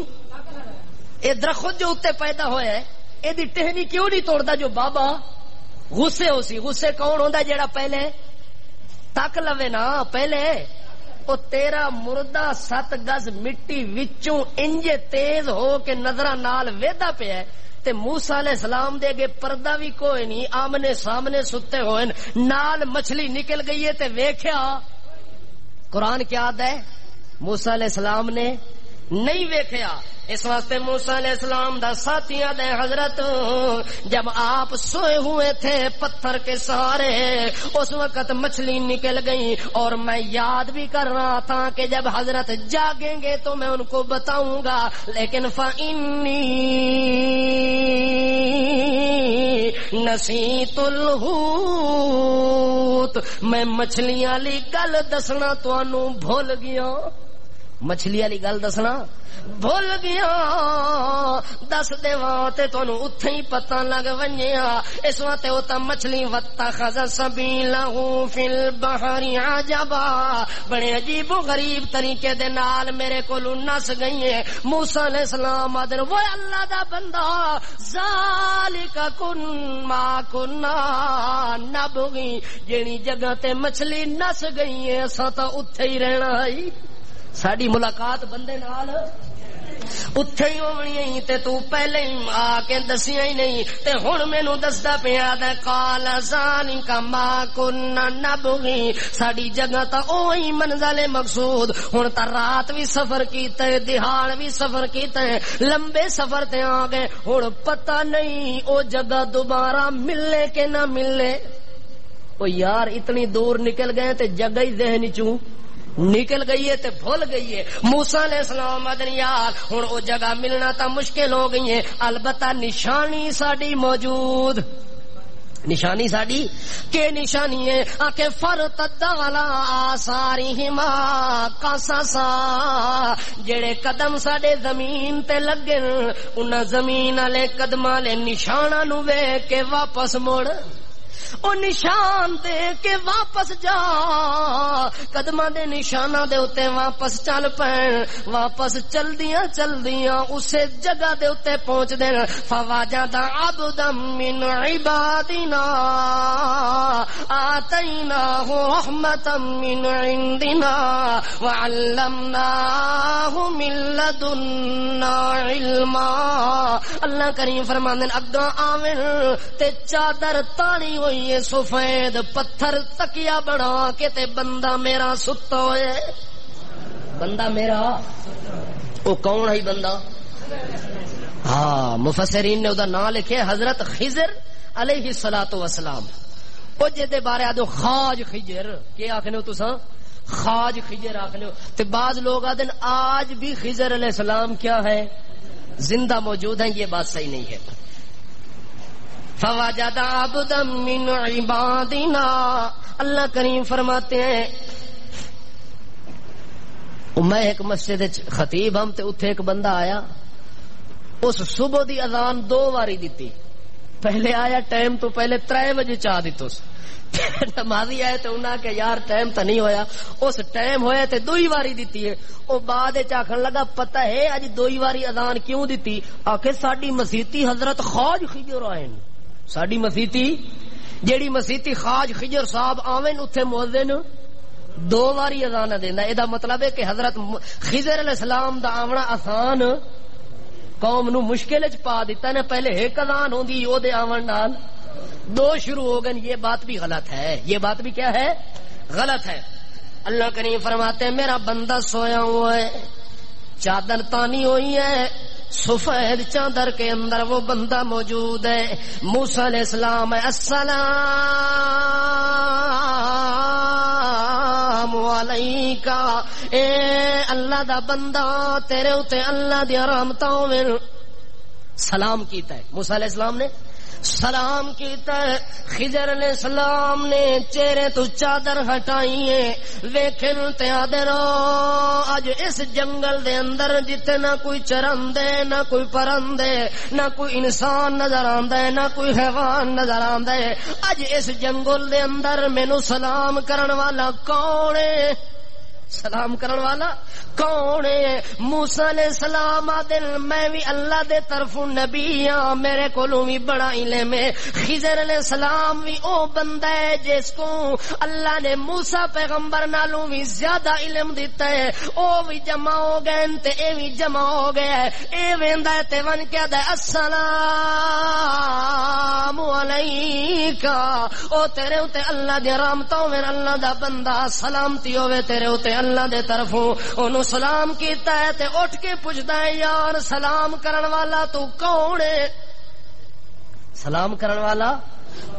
اے درخت جو اتنے پیدا ہویا ہے اے دی ٹہنی کیوں نہیں توڑدا جو بابا غصے ہو سی. غصے کون ہوندا جیڑا پہلے تک لوے نا؟ پہلے او تیرا مردہ 7 گز مٹی وچوں انجے تیز ہو کے نظراں نال ویدا پیا ہے تے موسیٰ علیہ السلام دے گے پردہ بھی کوئی نہیں، آمنے سامنے ستے ہوئے نال مچھلی نکل گئی ہے تے ویکھیا. قرآن کیا آدھا ہے؟ موسیٰ علیہ السلام نے نہیں ویکھیا. اس واسطے موسیٰ علیہ السلام دا ساتھی آدھا ہے حضرت جب آپ سوئے ہوئے تھے پتھر کے سہارے اس وقت مچھلی نکل گئی اور میں یاد بھی کر رہا تھا کہ جب حضرت جاگیں گے تو میں ان کو بتاؤں گا، لیکن فَإِنِّي نَسِيتُ الْحُوتَ، میں مچھلیاں والی گل دسنا تانوں بھول گیا. مچھلی والی گل دسنا بھول گیا. دس دیواں تے تانوں اتھے ہی پتہ لگ ونجیا. اس واسطے او تا مچھلی واتخذ سبیلہ فی البحر عجبا، بڑے عجیب و غریب طریقے دے نال میرے کولوں نس گئی ہے. موسیٰ علیہ السلام آدھے وہ اللہ دا بندہ ذالک کن ما کنا نبغی، جیڑی جگہ تے مچھلی نس گئی ہے اساں تا اتھے ہی رہنا ہے. ساڈی ملاقات بندے نال اتھے ہی ہونی تے تو پہلے ہی آ کے دسیا ہی نہیں تے ہن مینوں دسدا پیا تے قال ذالک ما کنا نبغی. ساڈی جگہ تا اوہی منزل مقصود. ہن تا رات بھی سفر کیتا ہے، دہاڑ بھی سفر کیتا ہے، لمبے سفر تے آ گئے. ہن پتہ نہیں او جگہ دوبارہ ملے کہ نہ ملے. او یار اتنی دور نکل گئے تے جگہ ہی ذہن چوں نکل گئی ہے تے بھول گئی ہے. موسیٰ علیہ السلام آدھن یار ہن او جگہ ملنا تا مشکل ہو گئی ہے، البتہ نشانی ساڈی موجود. نشانی ساڈی کہ نشانی ہے آکے فرتد علی آثارہما قصصا جڑے قدم ساڈے زمین تے لگن انہاں زمین والے قدماں والے نشاناں نو ویکھ کے واپس مڑ او نشان دے کے واپس جا قدماں دے نشاناں دے اوتے واپس چل پین واپس چلدیاں اسے جگہ دے اوتے پہنچ دین فواجد عبدا من عبادنا آتیناہ رحمتا من عندنا وعلمناہ من لدنا علما اللہ کریم فرماندے اگاں آویں تے چادر تانی ہوئی یہ سفید پتھر تکیا بنا کے تے بندہ میرا ستا ہوئے بندہ میرا او کون ہے بندہ ہاں مفسرین نے ادا نام لکھے حضرت خضر علیہ الصلوۃ والسلام او جے دے بارے آدو خاج خضر کہ آکھنے ہو تساں خاج خضر آکھنے ہو تے بعض لوگ آدن آج بھی خضر علیہ السلام کیا ہے زندہ موجود ہیں یہ بات صحیح نہیں ہے فوجد عبدا من عبادنا اللہ کریم فرماتے ہیں میں ایک مسجد خطیب ہم تے اتھے ایک بندہ آیا اس صبح دی اذان 2 واری دیتی پہلے آیا ٹائم تو پہلے 3 بجے چاہ دیتو نمازی آئے تو انہاں کہ یار ٹائم تو نہیں ہویا اس ٹائم ہویا تے 2 واری دیتی ہے او بعد چاکھن لگا پتہ ہے اج 2 واری اذان کیوں دیتی آکھے ساڈی مسیتی حضرت خواج خضر آئے ساڈی مسیتی جیڑی مسیتی خواج خضر صاحب آویں اتھے مؤذن 2 واری اذان دیندا اے دا مطلب ہے کہ حضرت خضر علیہ السلام دا آونا آسان قوم نو مشکل وچ پا دیتا نے پہلے ایک اذان ہوندی او دے آون نال 2 شروع ہو گئے یہ بات بھی غلط ہے یہ بات بھی کیا ہے غلط ہے اللہ کریم فرماتے ہیں میرا بندہ سویا ہوا ہے چادر تانی ہوئی ہے سفید چادر کے اندر وہ بندہ موجود ہے موسیٰ علیہ السلام ہے السلام علیکہ اے اللہ دا بندہ تیرے اتے اللہ دی رحمتاں ہوئے سلام کیتا ہے موسیٰ علیہ السلام نے سلام کیتا ہے خضر علیہ السلام نے چہرے تو چادر ہٹائی ہے ویکھن تے آدر اج اس جنگل دے اندر جتے نہ کوئی چرندے نہ کوئی پرندے نہ کوئی انسان نظر آندا ہے نہ کوئی حیوان نظر آندا ہے اج اس جنگل دے اندر مینوں سلام کرن والا کون ہے سلام کرن والا کون ہے موسیٰ علیہ السلام آدن میں بھی اللہ دے طرف نبی ہاں میرے کولوں بھی بڑا علم ہے خضر علیہ السلام بھی او بندہ ہے جس کو اللہ نے موسیٰ پیغمبر نالوں بھی زیادہ علم دیتا ہے او بھی جمع ہو گئے تے اے بھی جمع ہو گیا ہے اے ویندا ہے تے ون کیا دا السلام علیکہ او تیرے تے اللہ دی رحمتاں ہوے اللہ دا بندہ سلامتی ہوے تیرے تے اللہ دے طرفوں انہوں سلام کیتا ہے تے اٹھ کے پوچھدا ہے یار سلام کرن والا تو کون ہے سلام کرن والا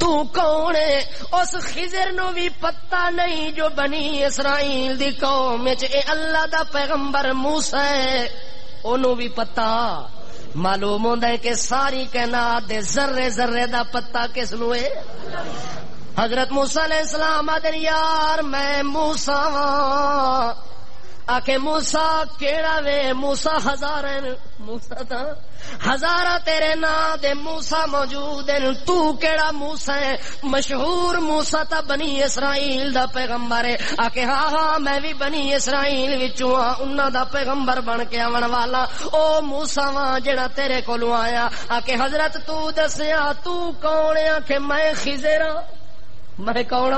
تو کون ہے اس خضر نو بھی پتہ نہیں جو بنی اسرائیل دی قوم وچ اے اللہ دا پیغمبر موسیٰ ہے انہوں بھی پتہ معلوم ہوندا ہے کہ ساری کائنات دے ذرے ذرے دا پتہ کس نو ہے حضرت موسیٰ علیہ السلام آدھن یار میں موسیٰ آکے موسیٰ کیڑا وے موسیٰ ہزارن موسیٰ تھا ہزارہ تیرے نا دے موسیٰ موجود ہیں تو کیڑا موسیٰ ہے مشہور موسیٰ تا بنی اسرائیل دا پیغمبر ہے آکے ہاں ہاں میں بھی بنی اسرائیل وچوں ہاں انہاں دا پیغمبر بن کے آون والا او موسیٰ واں جڑا تیرے کولوں آیا آکے حضرت تو دسیا تو کون ہے آکے میں خضر میں کون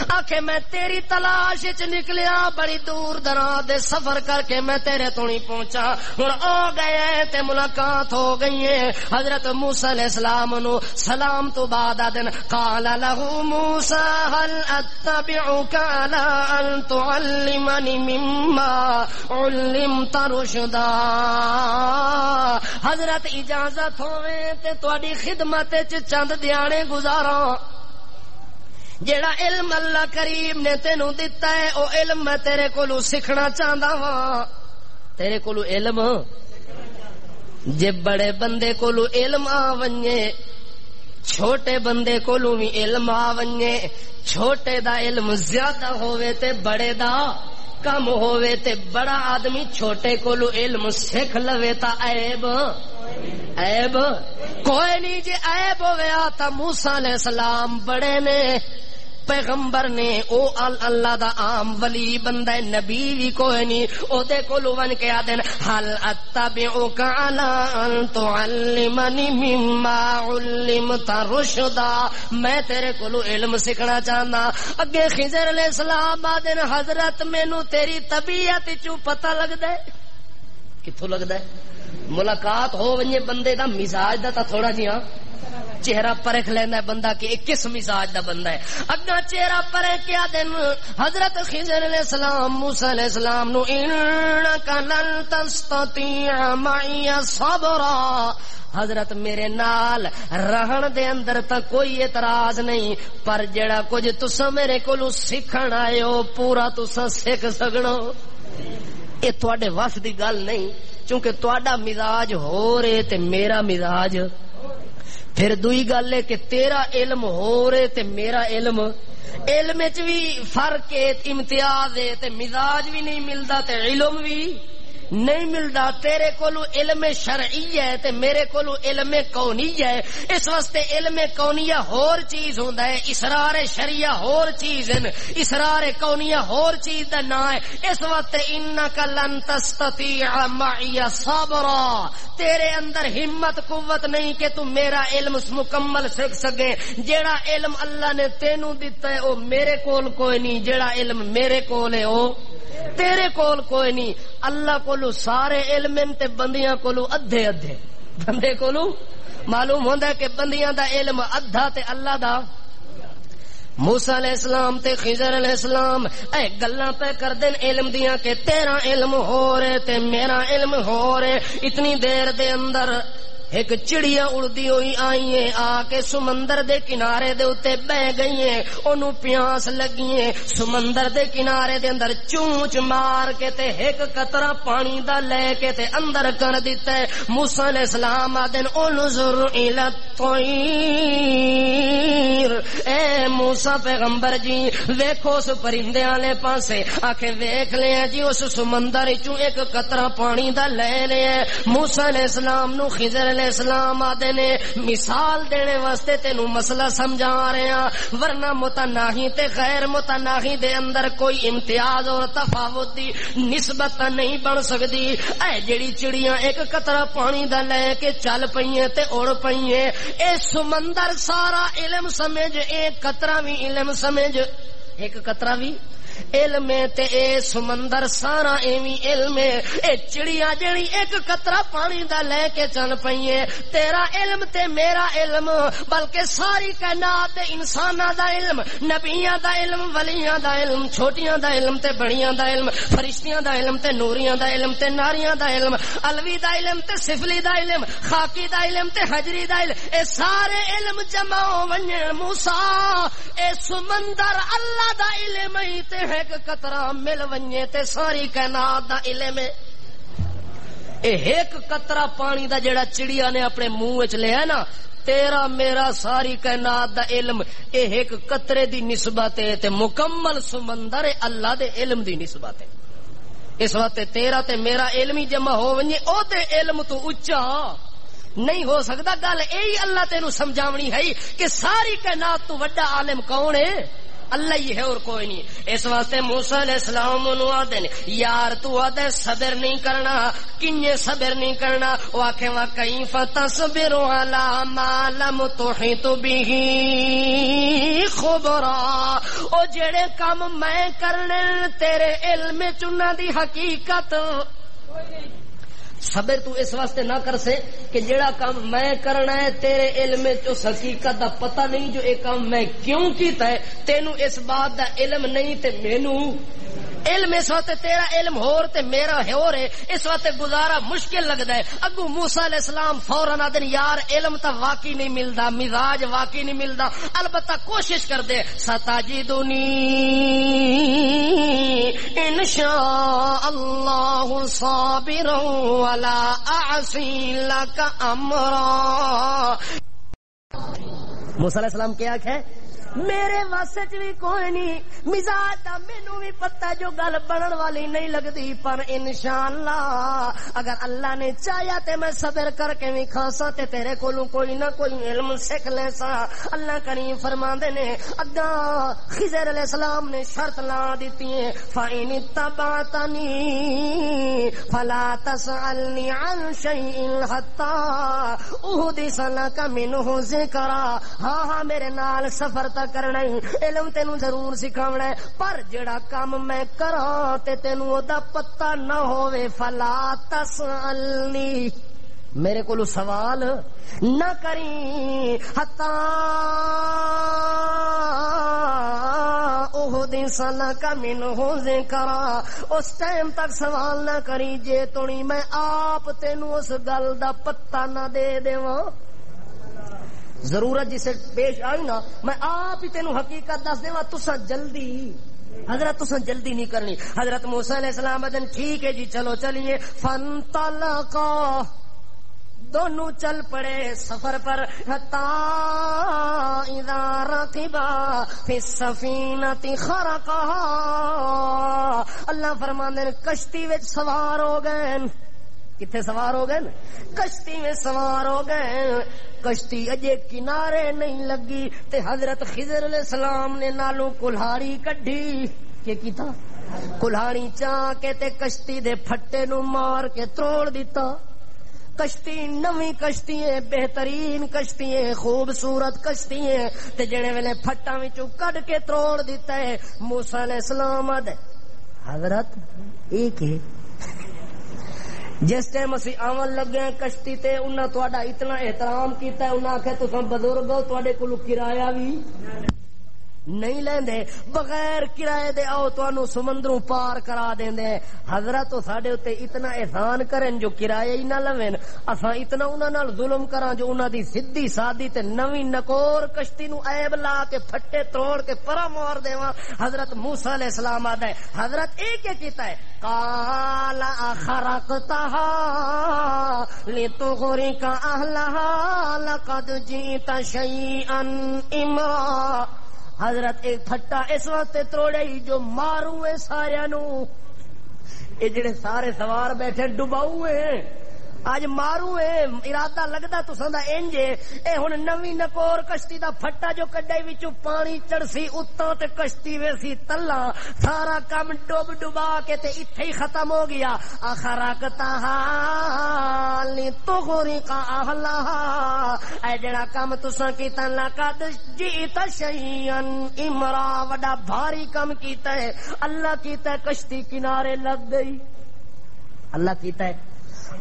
آکھے میں تیری تلاش وچ نکلیا بڑی دور دراز دے سفر کر کے میں تیرے تو نہیں پہنچا ہن آ گئے تے ملاقات ہو گئی ہے حضرت موسیٰ علیہ السلام نو سلام تو بعد آدن قال له موسیٰ هل اتبعك على ان تعلمني مما علمت رشدا حضرت اجازت ہوے تے تہاڈی خدمت وچ چند دیانے گزاراں جیڑا علم اللہ کریم نے تینوں دیتا ہے او علم میں تیرے کولوں سیکھنا چاہندا ہاں تیرے کولوں علم جے بڑے بندے کولوں علم آ ونجے چھوٹے بندے کولوں بھی علم آ ونجے چھوٹے دا علم زیادہ ہووے تے بڑے دا کم ہووے تے بڑا آدمی چھوٹے کولوں علم سکھ لوے تا عیب کوئی نہیں جے عیب ہویا تا موسیٰ علیہ السلام بڑے نے پیغمبر نے او اللہ دا عام ولی بندہ نبی بھی کوئی نہیں او دے کولو ون کے آدن حل اتبعک علی ان تعلمنی مما علمت رشدا میں تیرے کولو علم سکھنا چاہنا اگے خضر علیہ السلام آدن حضرت مینوں تیری طبیعت چوں پتہ لگدا ہے کتھوں لگدا ہے ملاقات ہو ونجے بندے دا مزاج دا تا تھوڑا جیاں چہرہ پرکھ لینا ہے بندہ کہ ایک کس مزاج دا بندہ ہے اگا چہرہ پرکھ کیا دن حضرت خضر علیہ السلام موسیٰ علیہ السلام نو انکا لن تستطیع معی صبرا حضرت میرے نال رہن دے اندر تا کوئی اعتراض نہیں پر جڑا کچھ تسا میرے کولو سکھن آئے ہو پورا تسا سکھ سکڑو یہ تواڈے وس دی گل نہیں چونکہ تواڈا مزاج ہو رہے تے میرا مزاج پھر دوئی گل ہے کہ تیرا علم ہو رہے تے میرا علم وچ بھی فرق ہے امتیاز ہے تے مزاج بھی نہیں ملدا تے علم بھی نہیں ملدا تیرے کولو علم شرعی ہے تے میرے کولو علم کونی ہے اس واسطے علم کونیہ ہور چیز ہوندا ہے اسرار شریعہ ہور چیز ہے اسرار کونیہ ہور چیز دا نا ہے اس واسطے انک لن تستطیع معی صبرا تیرے اندر ہمت قوت نہیں کہ تو میرا علم مکمل سیکھ سکے جیڑا علم اللہ نے تینوں دتا ہے او میرے کول کوئی نہیں جیڑا علم میرے کول ہے او تیرے کول کوئی نہیں اللہ کولو سارے علم تے بندیاں کولو ادھے ادھے بندے کولو معلوم ہوندا ہے کہ بندیاں دا علم ادھا تے اللہ دا موسیٰ علیہ السلام تے خضر علیہ السلام اے گلاں پہ کر دین علم دیاں کہ تیرا علم ہو رہے تے میرا علم ہو رہے اتنی دیر دے اندر ایک چڑیا اڑدی ہوئی آئی ہے آ کے سمندر دے کنارے دے اتے بہ گئی ہے انہوں پیاس لگی ہے سمندر دے کنارے دے اندر چونچ مار کے تے ایک قطرہ پانی دا لے کے تے اندر کر دیتا ہے موسیٰ علیہ السلام آدن انظر الی الطیر اے موسیٰ پیغمبر جی ویکھو اس پرندے والے پاسے آکھے ویکھ لیا جی اس سمندر چوں ایک قطرہ پانی دا لے لیا موسیٰ علیہ السلام نو خضر علیہ السلام آدھے نے مثال دینے واسطے تینوں مسئلہ سمجھا رہے ہیں ورنہ متناہی تے غیر متناہی دے اندر کوئی امتیاز اور تفاوت دی نسبت نہیں بن سکتی اے جڑی چڑیاں ایک قطرہ پانی دا لے کے چل پئیے تے اڑ پئیے اے سمندر سارا علم سمجھ ایک قطرہ بھی علم سمجھ ایک قطرہ بھی علم تے اے سمندر سارا ایویں علم اے چڑیاں جڑی ایک قطرہ پانی دا لے کے چل پئیے تیرا علم تے میرا علم بلکہ ساری کائنات دے انساناں دا علم نبیاں دا علم ولیاں دا علم چھوٹیاں دا علم تے بڑیاں دا علم فرشتیاں دا علم تے نوریاں دا علم تے ناریاں دا علم الوی دا علم تے سفلی دا علم خاکی دا علم تے حجری دا علم اے سارے علم جمع ونجن موسیٰ اے سمندر اللہ دا علم ہی تے ایک قطرہ مل ونجے تے ساری کائنات دا علم ہے ایک قطرہ پانی دا جڑا چڑیا نے اپنے منہ وچ لیا نا تیرا میرا ساری کائنات دا علم ایک قطرے دی نسبت ہے تے مکمل سمندر اللہ دے علم دی نسبت ہے اس وقت تیرا تے میرا علم ہی جمع ہو ونجے او تے علم تو اچا نہیں ہو سکتا گل یہی اللہ تینوں سمجھاونی ہے کہ ساری کائنات تو وڈا عالم کون ہے اللہ ہی ہے اور کوئی نہیں اس واسطے موسیٰ علیہ السلام انہوں آدھے یار تو آدھے صبر نہیں کرنا کنجے صبر نہیں کرنا واقعی وَكَيْفَ تَصْبِرُ عَلَى مَا لَمْ تُحِطُ بِهِ خُبْرًا او جڑے کام میں کرنے تیرے علم چنا دی حقیقت صبر تو اس واسطے نہ کر سے کہ جڑا کام میں کرنا ہے تیرے علم چ حقیقت دا پتہ نہیں جو ایک کام میں کیوں کیتا ہے تینوں اس بات دا علم نہیں تے مینوں علم اس وقت تیرا علم ہور تے میرا ہور ہے اس وقت گزارا مشکل لگدا ہے اگو موسیٰ علیہ السلام فوراً آدن یار علم تا واقعی نہیں ملدا مزاج واقعی نہیں ملدا البتہ کوشش کر دے ستاجدنی انشاء اللہ صابرا ولا اعصی لک امرا موسیٰ علیہ السلام کیا کہ میرے واسطے چ بھی کوئی نہیں مزاج دا مینوں بھی پتہ جو گل بنن والی نہیں لگدی پر انشاءاللہ اگر اللہ نے چاہیا تے میں صبر کر کے بھی کھاسا تے تیرے کولوں کوئی نہ کوئی علم سیکھ لے سا. اللہ کریم فرماندے نے اگا خضر علیہ السلام نے شرط لا دتی ہے فَإِنِ اتَّبَعْتَنِي فَلَا تَسْأَلْنِي عَنْ شَيْءٍ حَتَّى أُحْدِثَ لَكَ مِنْهُ ذِكْرًا. ہاں میرے نال سفر کرنا علم تینوں ضرور سکھاونا ہے پر جڑا کام میں کراں تے تینوں او دا پتہ نہ ہووے فلا تسألنی میرے کولو سوال نہ کری حتا احدث لک منہ ذکرا اس ٹائم تک سوال نہ کری جے تونی میں آپ تینوں اس گل دا پتہ نہ دے دیواں. ضرورت جسے پیش آئی نا میں آپ ہی تینوں حقیقت دس دے تساں جلدی حضرت تساں جلدی نہیں کرنی. حضرت موسیٰ علیہ السلام بدن ٹھیک ہے جی چلو چلیے فانطلقا دونوں چل پڑے سفر پر حتی اذا رکبا فی السفینۃ خرقہا. اللہ فرماندے نے کشتی وچ سوار ہو گئے. کتنے سوار ہو گئے؟ کشتی میں سوار ہو گئے. کشتی اجے کنارے نہیں لگی تے حضرت خضر علیہ السلام نے نالوں کلہاڑی کڈھی. کہ کیتا کلہاڑی چا کے تے کشتی دے پھٹے نو مار کے توڑ دیتا. کشتی نویں کشتی ہے بہترین کشتی ہے خوبصورت کشتی ہے تے جڑے ویلے پھٹاں وچوں کڈ کے توڑ دیتا ہے. موسیٰ علیہ السلام حضرت ایک ہے جس ٹائم اسی آون لگے کشتی تے انہاں تہاڈا اتنا احترام کیتا ہے انہاں آکھیا تساں بزرگ ہو تہاڈے کولوں کرایہ بھی نہیں لیندے بغیر کرائے دے آؤ تانوں سمندروں پار کرا دیندے. حضرت ساڈے اوتے اتنا احسان کرن جو کرایہ ہی نہ لوین اساں اتنا انہاں نال ظلم کراں جو انہاں دی سیدھی سادی تے نویں نکور کشتی نو عیب لا کے پھٹے توڑ کے پرا مار دیواں. حضرت موسیٰ علیہ السلام آدا ہے حضرت ایک کیتا ہے قال اخرقتها لتغرق اهلها لقد جئت شيئا امرا. حضرت ایک پھٹا اس واسطے توڑے جو مارو ہے سارے نو. یہ جڑے سارے سوار بیٹھے ڈباؤ ہیں اج مارو ہے ارادہ لگدا تساں دا انج اے ہن نویں نکور کشتی دا پھٹا جو کڈے وچوں پانی چڑسی اتوں تے کشتی ویسی تلا سارا کام ڈوب ڈبا کے تے ایتھے ہی ختم ہو گیا. اخرقتها لتغرق اهلها اے جڑا کام تساں کیتا لقد جئت شيئا امرا وڈا بھاری کام کیتا ہے. اللہ کیتا ہے کشتی کنارے لگ گئی. اللہ کیتا ہے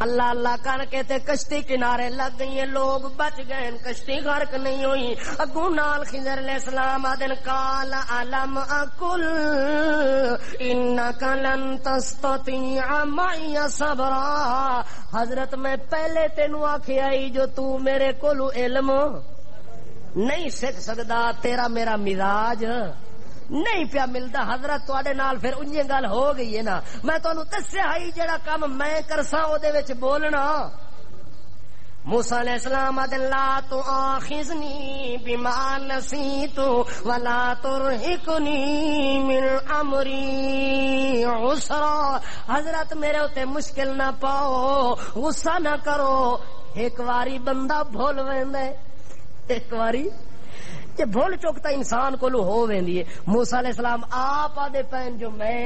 اللہ اللہ کر کے تے کشتی کنارے لگ گئی ہیں لوگ بچ گئے کشتی غرق نہیں ہوئی. اگوں نال خضر علیہ السلام آدن قال الم اقل انک لن تستطيع معي صبرا. حضرت میں پہلے تینوں آکھیا ہی جو تو میرے کولو علم نہیں سکھ سکدا تیرا میرا مزاج نہیں پیا ملدا. حضرت تواڈے نال پھر انجی گل ہو گئی ہے نا میں تانوں دسیا ہی جڑا کام میں کرساں او دے وچ بولنا. موسیٰ علیہ السلام لا تؤاخذنی بما نسیت ولا ترہقنی من امری عسرا. حضرت میرے اوتے مشکل نہ پاؤ غصہ نہ کرو. ایک واری بندہ بھول ویندا ایک واری کہ بھول چکتا انسان کو ہو ویندی ہے. موسیٰ علیہ السلام آپ آدھے پین جو میں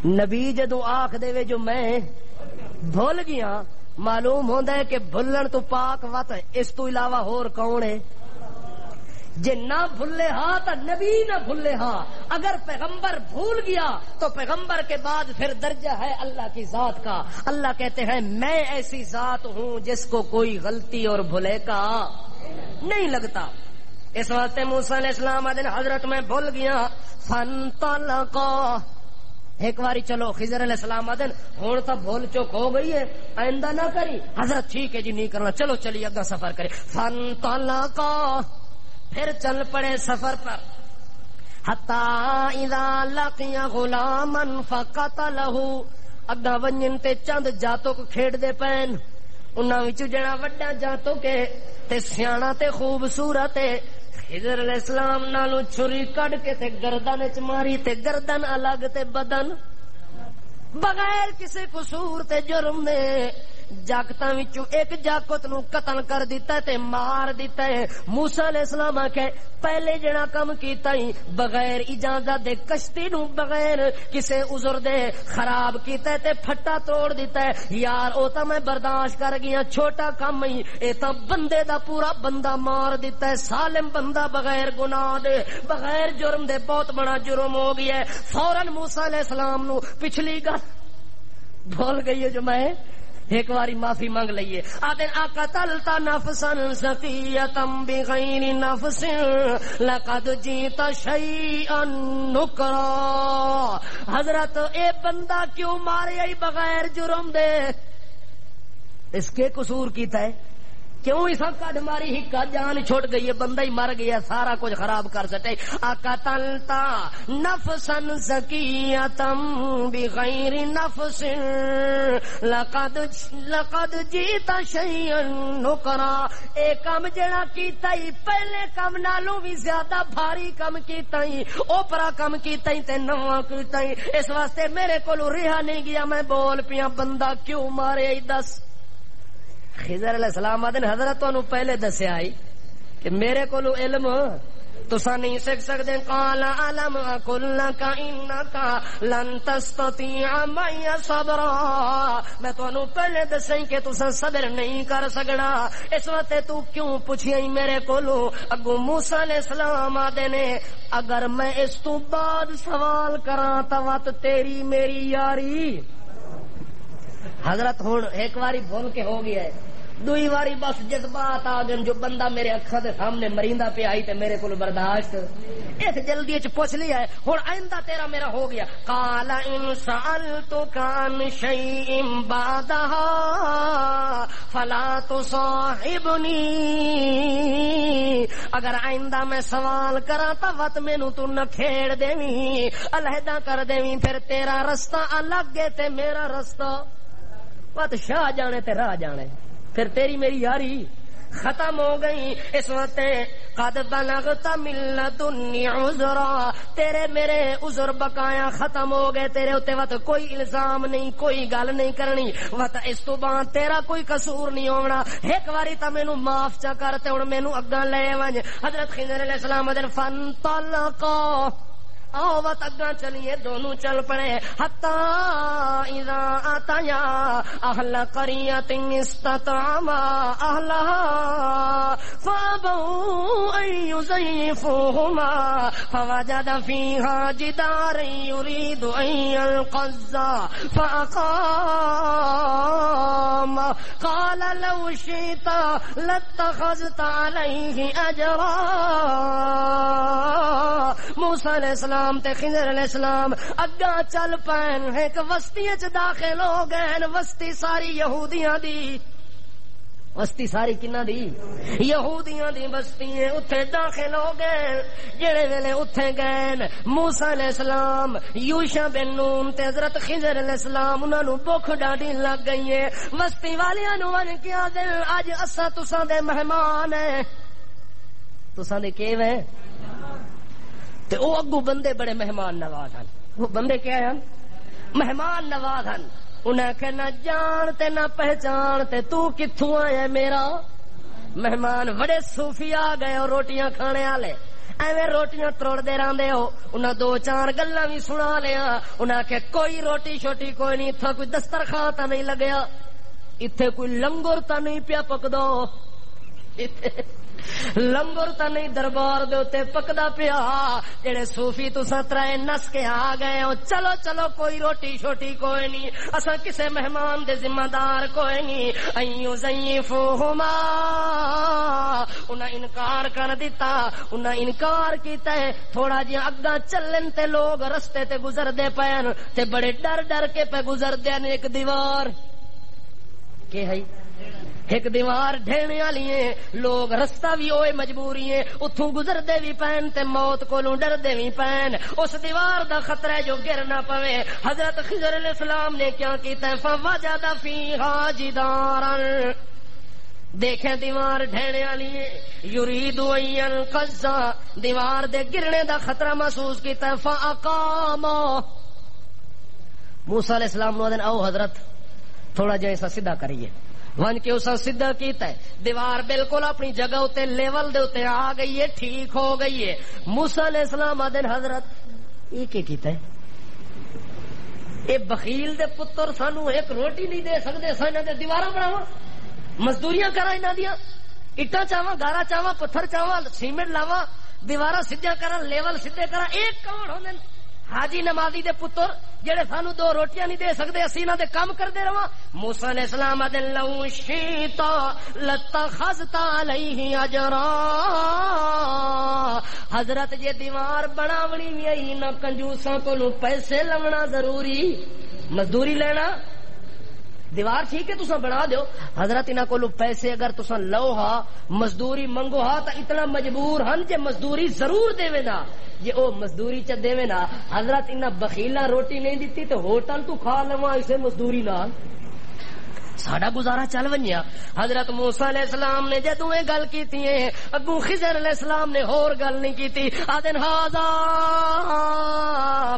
نبی جدو آکھ دے وے جو میں بھول گیا معلوم ہوندا ہے کہ بھلن تو پاک وت اس تو علاوہ ہور کون ہے. جے نہ بھولے ہاں تو نبی نہ بھولے ہاں. اگر پیغمبر بھول گیا تو پیغمبر کے بعد پھر درجہ ہے اللہ کی ذات کا. اللہ کہتے ہیں میں ایسی ذات ہوں جس کو کوئی غلطی اور بھولے کا نہیں لگتا. اس واسطے موسیٰ علیہ السلام آدھے حضرت میں بھول گیا. فانطلقا ایک باری چلو خضر علیہ السلام آدھے ہوں تو بھول چوک ہو گئی ہے آئندہ نہ کری. حضرت ٹھیک ہے جی نہیں کرنا چلو چلیے اگا سفر کرے. فانطلقا پھر چل پڑے سفر پر. حتی اذا لقی غلاما فقتلہ اگا ونجن تے چند جاتوں کو کھیڑ دے پین انہاں وچوں جڑا وڈا جاتو کے تے سیاںا تے خوبصورت خضر علیہ السلام نالوں چھری کڈ کے تے گردن وچ ماری تے گردن الگ تے بدن بغیر کسی قصور تے جرم دے جاکتاں وچوں ایک جاکت نو قتل کر دیتا ہے تے مار دیتا ہے. موسیٰ علیہ السلام آکھے پہلے جڑا کم کیتا ہی بغیر اجازت دے کشتی نو بغیر کسے عذر دے خراب کیتا ہے تے پھٹا توڑ دیتا ہے. یار او تا میں برداشت کر گیا چھوٹا کم ہی اے تا بندے دا پورا بندہ مار دیتا ہے. سالم بندہ بغیر گناہ دے بغیر جرم دے بہت بڑا جرم ہو گیا ہے. فوراً موسیٰ علیہ السلام نو پچھلی گل بھول گئی ہے جو میں ایک باری معافی مانگ لئیے. آدھے اقتلت نفسا زکیۃ بغیر نفس لقد جئت شیئا نکرا. حضرت اے بندہ کیوں مارے بغیر جرم دے؟ اس کے قصور کیتا ہے کیوں ایسا کڈ ماری ہکا جان چھوٹ گئی ہے بندہ ہی مر گیا سارا کچھ خراب کر سکے. اقتلتا نفسا زکیۃ بغیر نفس لقد جئت شیئا نکرا. اے کم جڑا کیتا ہی پہلے کم نالوں بھی زیادہ بھاری کم کیتا ہی اوپرا کم کیتا ہی تے نواں کیتا ہی. اس واسطے میرے کولوں رہا نہیں گیا میں بول پیا بندہ کیوں مارے دس. خضر علیہ السلام آدھن حضرت تو پہلے دسیا آئی کہ میرے کو علم تسا نہیں سکھ سکتے. قال علم اقل لك انك لن تستطيع معي صبرا. میں تانوں پہلے دسیں کہ تسا صبر نہیں کر سکنا. اس وقت تو کیوں پوچھیا میرے کولو؟ اگوں موسیٰ علیہ السلام آدھے نے اگر میں اس تو بعد سوال کراں تو تیری میری یاری. حضرت ہوں ایک باری بھول کے ہو گیا ہے دوئی واری بس جذبات آ گئے جو بندہ میرے اکھاں دے سامنے مریندا پہ آئی تے میرے کول برداشت اس جلدی وچ پوچھ لیا ہے ہن آئندہ تیرا میرا ہو گیا. قال ان سألتك عن شيء بعدها فلا تصاحبني. اگر آئندہ میں سوال کراں تا وت مینوں تو نہ کھیڑ دیویں علیحدہ کر دیویں پھر تیرا رستہ الگ ہے تے میرا رستہ وت شاہ جانے تے راہ جانے پھر تیری میری یاری ختم ہو گئی. اس وقت قد بلغت من لدنی عذرا. تیرے میرے عذر بقایا ختم ہو گئے. تیرے اتنے وقت کوئی الزام نہیں کوئی گل نہیں کرنی وقت اس تو بعد تیرا کوئی قصور نہیں ہونا. ایک باری تا مینوں معاف چا کرتے ہن مینوں اگاں لے ونج. حضرت خضر علیہ السلام ادھر فانطلقا آو وقت اگاں چلیے دونوں چل پڑے. حتی اذا آتیا اہل قریۃ استطعما اہلہا فابوا ان یضیفوہما فوجد فیہا جدارا یرید ان ينقض فاقام. قال لو شئت لاتخذت علیہ اجرا. موسیٰ علیہ السلام تے خضر علیہ السلام اگا چل پین ایک وسطی وچ داخل ہو گئے. وسطی ساری یہودیاں دی وسطی ساری کنہ دی یہودیاں دی بستی ہے اتھے داخل ہو گئے. جڑے ویلے اتھے گئے موسیٰ علیہ السلام یوشع بن نون تے حضرت خضر علیہ السلام انہاں نو بھوک ڈاڈی لگ گئی ہے. بستی والیاں نو ون کیا دے اج اساں تساں دے مہمان ہیں. تساں دے کیویں تے او اگو بندے بڑے مہمان نواز ہیں. وہ بندے کیا ہیں مہمان نواز ہیں. انہیں کہ نہ جان تے نہ پہچان تے تو کتھوں آیا میرا مہمان. بڑے صوفی آ گئے اور روٹیاں کھانے والے ایویں روٹیاں توڑ دے راندے ہو. انہاں دو چار گلاں بھی سنا لیا. انہاں کہ کوئی روٹی شوٹی کوئی نہیں تھا کوئی دسترخوان تا نہیں لگیا ایتھے کوئی لنگر تا نہیں پیا پکدو لنگر تا نہیں دربار دے اوتے پکدا پیا. جڑے صوفی تساں ترے نس کے آ گئے ہو چلو چلو کوئی روٹی شوٹی کوئی نہیں اساں کسے مہمان دے ذمہ دار کوئی نہیں. ایو ضیفوہما انہاں انکار کر دیتا. انہاں انکار کیتا ہے. تھوڑا جہا اگاں چلن تے لوگ رستے تے گزر دے پین تے بڑے ڈر ڈر کے پہ گزر دے. ایک دیوار کہ ہے ایک دیوار ڈھینے والی ہے، لوگ رستہ بھی ہوئے مجبوری ہے، اتھوں گزردے بھی پین تے موت کولوں ڈردے بھی پین، اس دیوار دا خطرہ ہے جو گر نہ پوے۔ حضرت خضر علیہ السلام نے کیا کیتا ہے؟ فوجد فیہا جدارا، دیکھیں دیوار ڈھینے والی ہے، یرید ان ينقض، دیوار دے گرنے دا خطرہ محسوس کیتا ہے، فاقام، موسیٰ علیہ السلام نے آدن او حضرت تھوڑا جا ایسا سیدھا کریے، ون کے اسا سیدھا کیتا ہے، دیوار بالکل اپنی جگہ اتے لیول دے اتے آ گئی ہے، ٹھیک ہو گئی ہے۔ موسیٰ علیہ السلام آدن حضرت یہ کیا کیتا ہے؟ اے بخیل دے پتر سانو ایک روٹی نہیں دے سکتے، سانو دے دیوارہ بناوا، مزدوریاں کرا انہاں دیاں، اٹا چاواں، گارا چاواں، پتھر چاواں، سیمنٹ لاواں، دیوارہ سیدھا کرا، لیول سیدھے کرا، ایک کون ہوندے حاجی نمازی دے پتر جڑے سانو دو روٹیاں نہیں دے سکتے، اسی انہاں دے کام کردے رہواں۔ موسیٰ علیہ السلام آدن لو شئت لاتخذت علیہ اجرا، حضرت جے دیوار بناونی وی ائی نہ کنجوساں کولوں پیسے لونا ضروری، مزدوری لینا، دیوار ٹھیک ہے تساں بنا دیو، حضرت انہاں کولوں پیسے اگر تساں لو ہا، مزدوری منگو ہا، تا اتنا مجبور ہن جے مزدوری ضرور دیوے نا، جے او مزدوری چ دیوے نا، حضرت انہاں بخیلا روٹی نہیں دتی تے ہوٹل تو کھا لواں اسے مزدوری نال، ساڈا گزارا چل ونیا۔ حضرت موسیٰ علیہ السلام نے جدوں اے گل کیتی ہے، اگوں خضر علیہ السلام نے ہور گل نہیں کیتی، آدن ھذا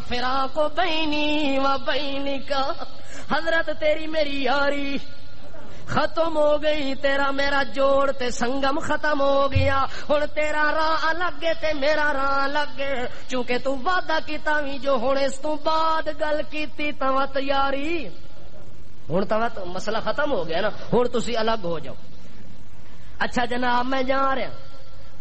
فراق بینی و بینک، حضرت تیری میری یاری ختم ہو گئی، تیرا میرا جوڑ تے سنگم ختم ہو گیا، ہن تیرا راہ الگ ہے تے میرا راہ الگ ہے، چونکہ تو وعدہ کیتا وی جو ہن اس تو بعد گل کیتی تاں تیاری، ہن تاں مسئلہ ختم ہو گیا نا، ہن تسی الگ ہو جاؤ۔ اچھا جناب میں جا رہا،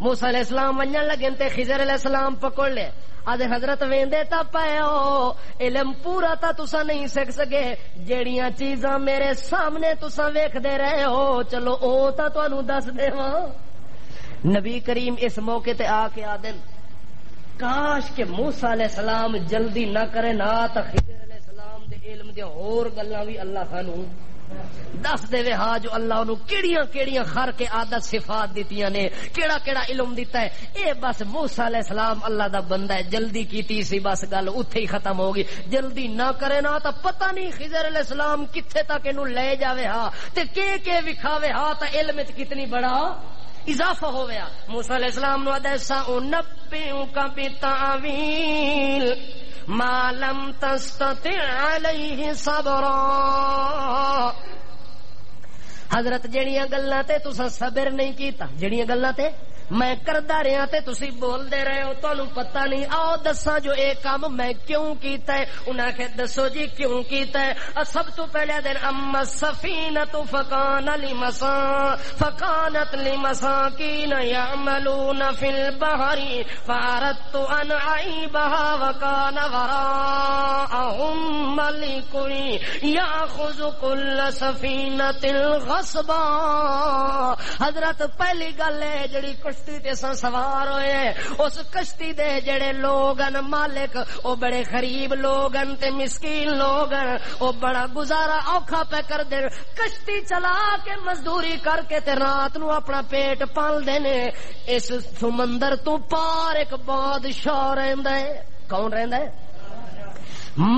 موسیٰ علیہ السلام ونجن لگے تے خضر علیہ السلام پکڑ لے، آدھے حضرت ویندے تا پے ہو، علم پورا تا تسا نہیں سکھ سکے، جیڑیاں چیزاں میرے سامنے تسا ویکھ دے رہے ہو، چلو او تا تانوں دس دیواں۔ نبی کریم اس موقع تے آ کے آدن کاش کہ موسیٰ علیہ السلام جلدی نہ کرے نا تا خضر علیہ السلام دے علم دے اور گلاں وی اللہ سانوں دس دے وے، ہاں جو اللہ انہوں کیڑیاں کیڑیاں خر کے عادت صفات دیتیاں نے، کیڑا کیڑا علم دیتا ہے، اے بس موسیٰ علیہ السلام اللہ دا بندہ ہے، جلدی کیتی سی بس گل اتھے ہی ختم ہوگی، جلدی نہ کرے نا تا پتہ نہیں خضر علیہ السلام کتھے تک انہوں لے جاوے ہاں تے کے وکھاوے ہاں تا علم وچ کتنی بڑا اضافہ ہو گیا۔ موسیٰ علیہ السلام نو ادیسا انبئک بتعویل ما لم تستطع علیہ صبرا، حضرت جڑیاں گلاں تے تساں صبر نہیں کیتا، جڑیاں گلاں تے میں کردا رہا تے تسی بول دے رہے ہو، تانوں پتہ نہیں، آؤ دساں جو اے کام میں کیوں کیتا ہے۔ انہاں کہ دسو جی کیوں کیتا ہے۔ سب تو پہلے دن اما السفینۃ فکانت لمساکین یعملون فی البحر فاردت ان اعیبها وکان وراءهم ملک یاخذ کل سفینۃ غصبا۔ حضرت پہلی گل ہے جڑی کشتی تے سوار ہوئے، اس کشتی دے جڑے لوگن مالک او بڑے غریب لوگن تے مسکین لوگن، او بڑا گزارا اوکھا پہ کر دے، کشتی چلا کے مزدوری کر کے تے رات نو اپنا پیٹ پال دینے۔ اس سمندر تو پار ایک بادشاہ رہندا ہے، کون رہندا ہے؟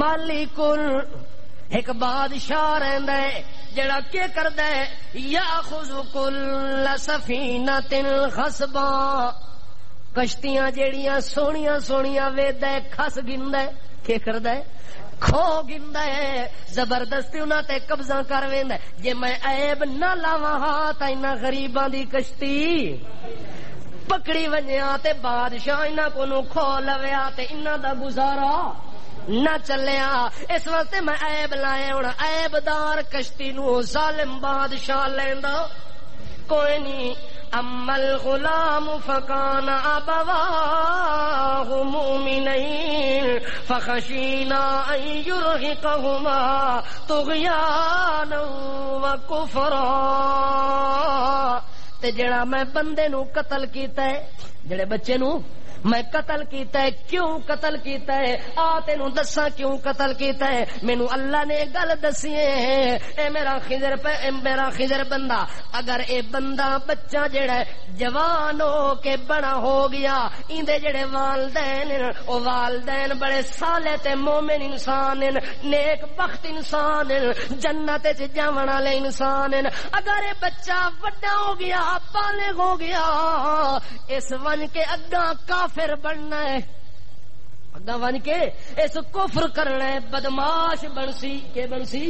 مالک، ایک بادشاہ رہندا ہے جڑا کیا کردا ہے، یاخذ کل سفینۃ غصبا، کشتیاں جیڑیاں سونیاں سونیاں ویدا ہے کھس گندا ہے، کیا کردا ہے؟ کھو گندا ہے، زبردستی انہاں تے قبضہ کر ویندا ہے۔ جے میں عیب نہ لاواں ہاں تے انہاں غریباں دی کشتی پکڑی ونجیا تے بادشاہ انہاں کولوں کھو لویا تے انہاں دا گزارا نہ چلیا۔ اس واسطے میں عیب لائے، ہن عیب دار کشتی نو ظالم بادشاہ لیندا کوئی نہیں۔ اما الغلام فکان ابواہ مؤمنین فخشینا ان یرہقہما طغیانا وکفرا، تے جڑا میں بندے نو قتل کیتا ہے، جڑے بچے نو میں قتل کیتا ہے، کیوں قتل کیتا ہے، آ تینوں دساں کیوں قتل کیتا ہے۔ مینوں اللہ نے گل دسی ہے، اے میرا خضر بندہ، اگر اے بندہ بچہ جڑا ہے جوان ہو کے بڑا ہو گیا، ایندے جڑے والدین او والدین بڑے صالح تے مومن انسان ہیں، نیک بخت انسان ہیں، جنت وچ جاون والے انسان ہیں۔ اگر اے بچہ بڑا ہو گیا، بالغ ہو گیا، اس ون کے اگاں کافر بننا ہے، اگاں ون کے اس کفر کرنا ہے، بدماش بنسی، کہ بنسی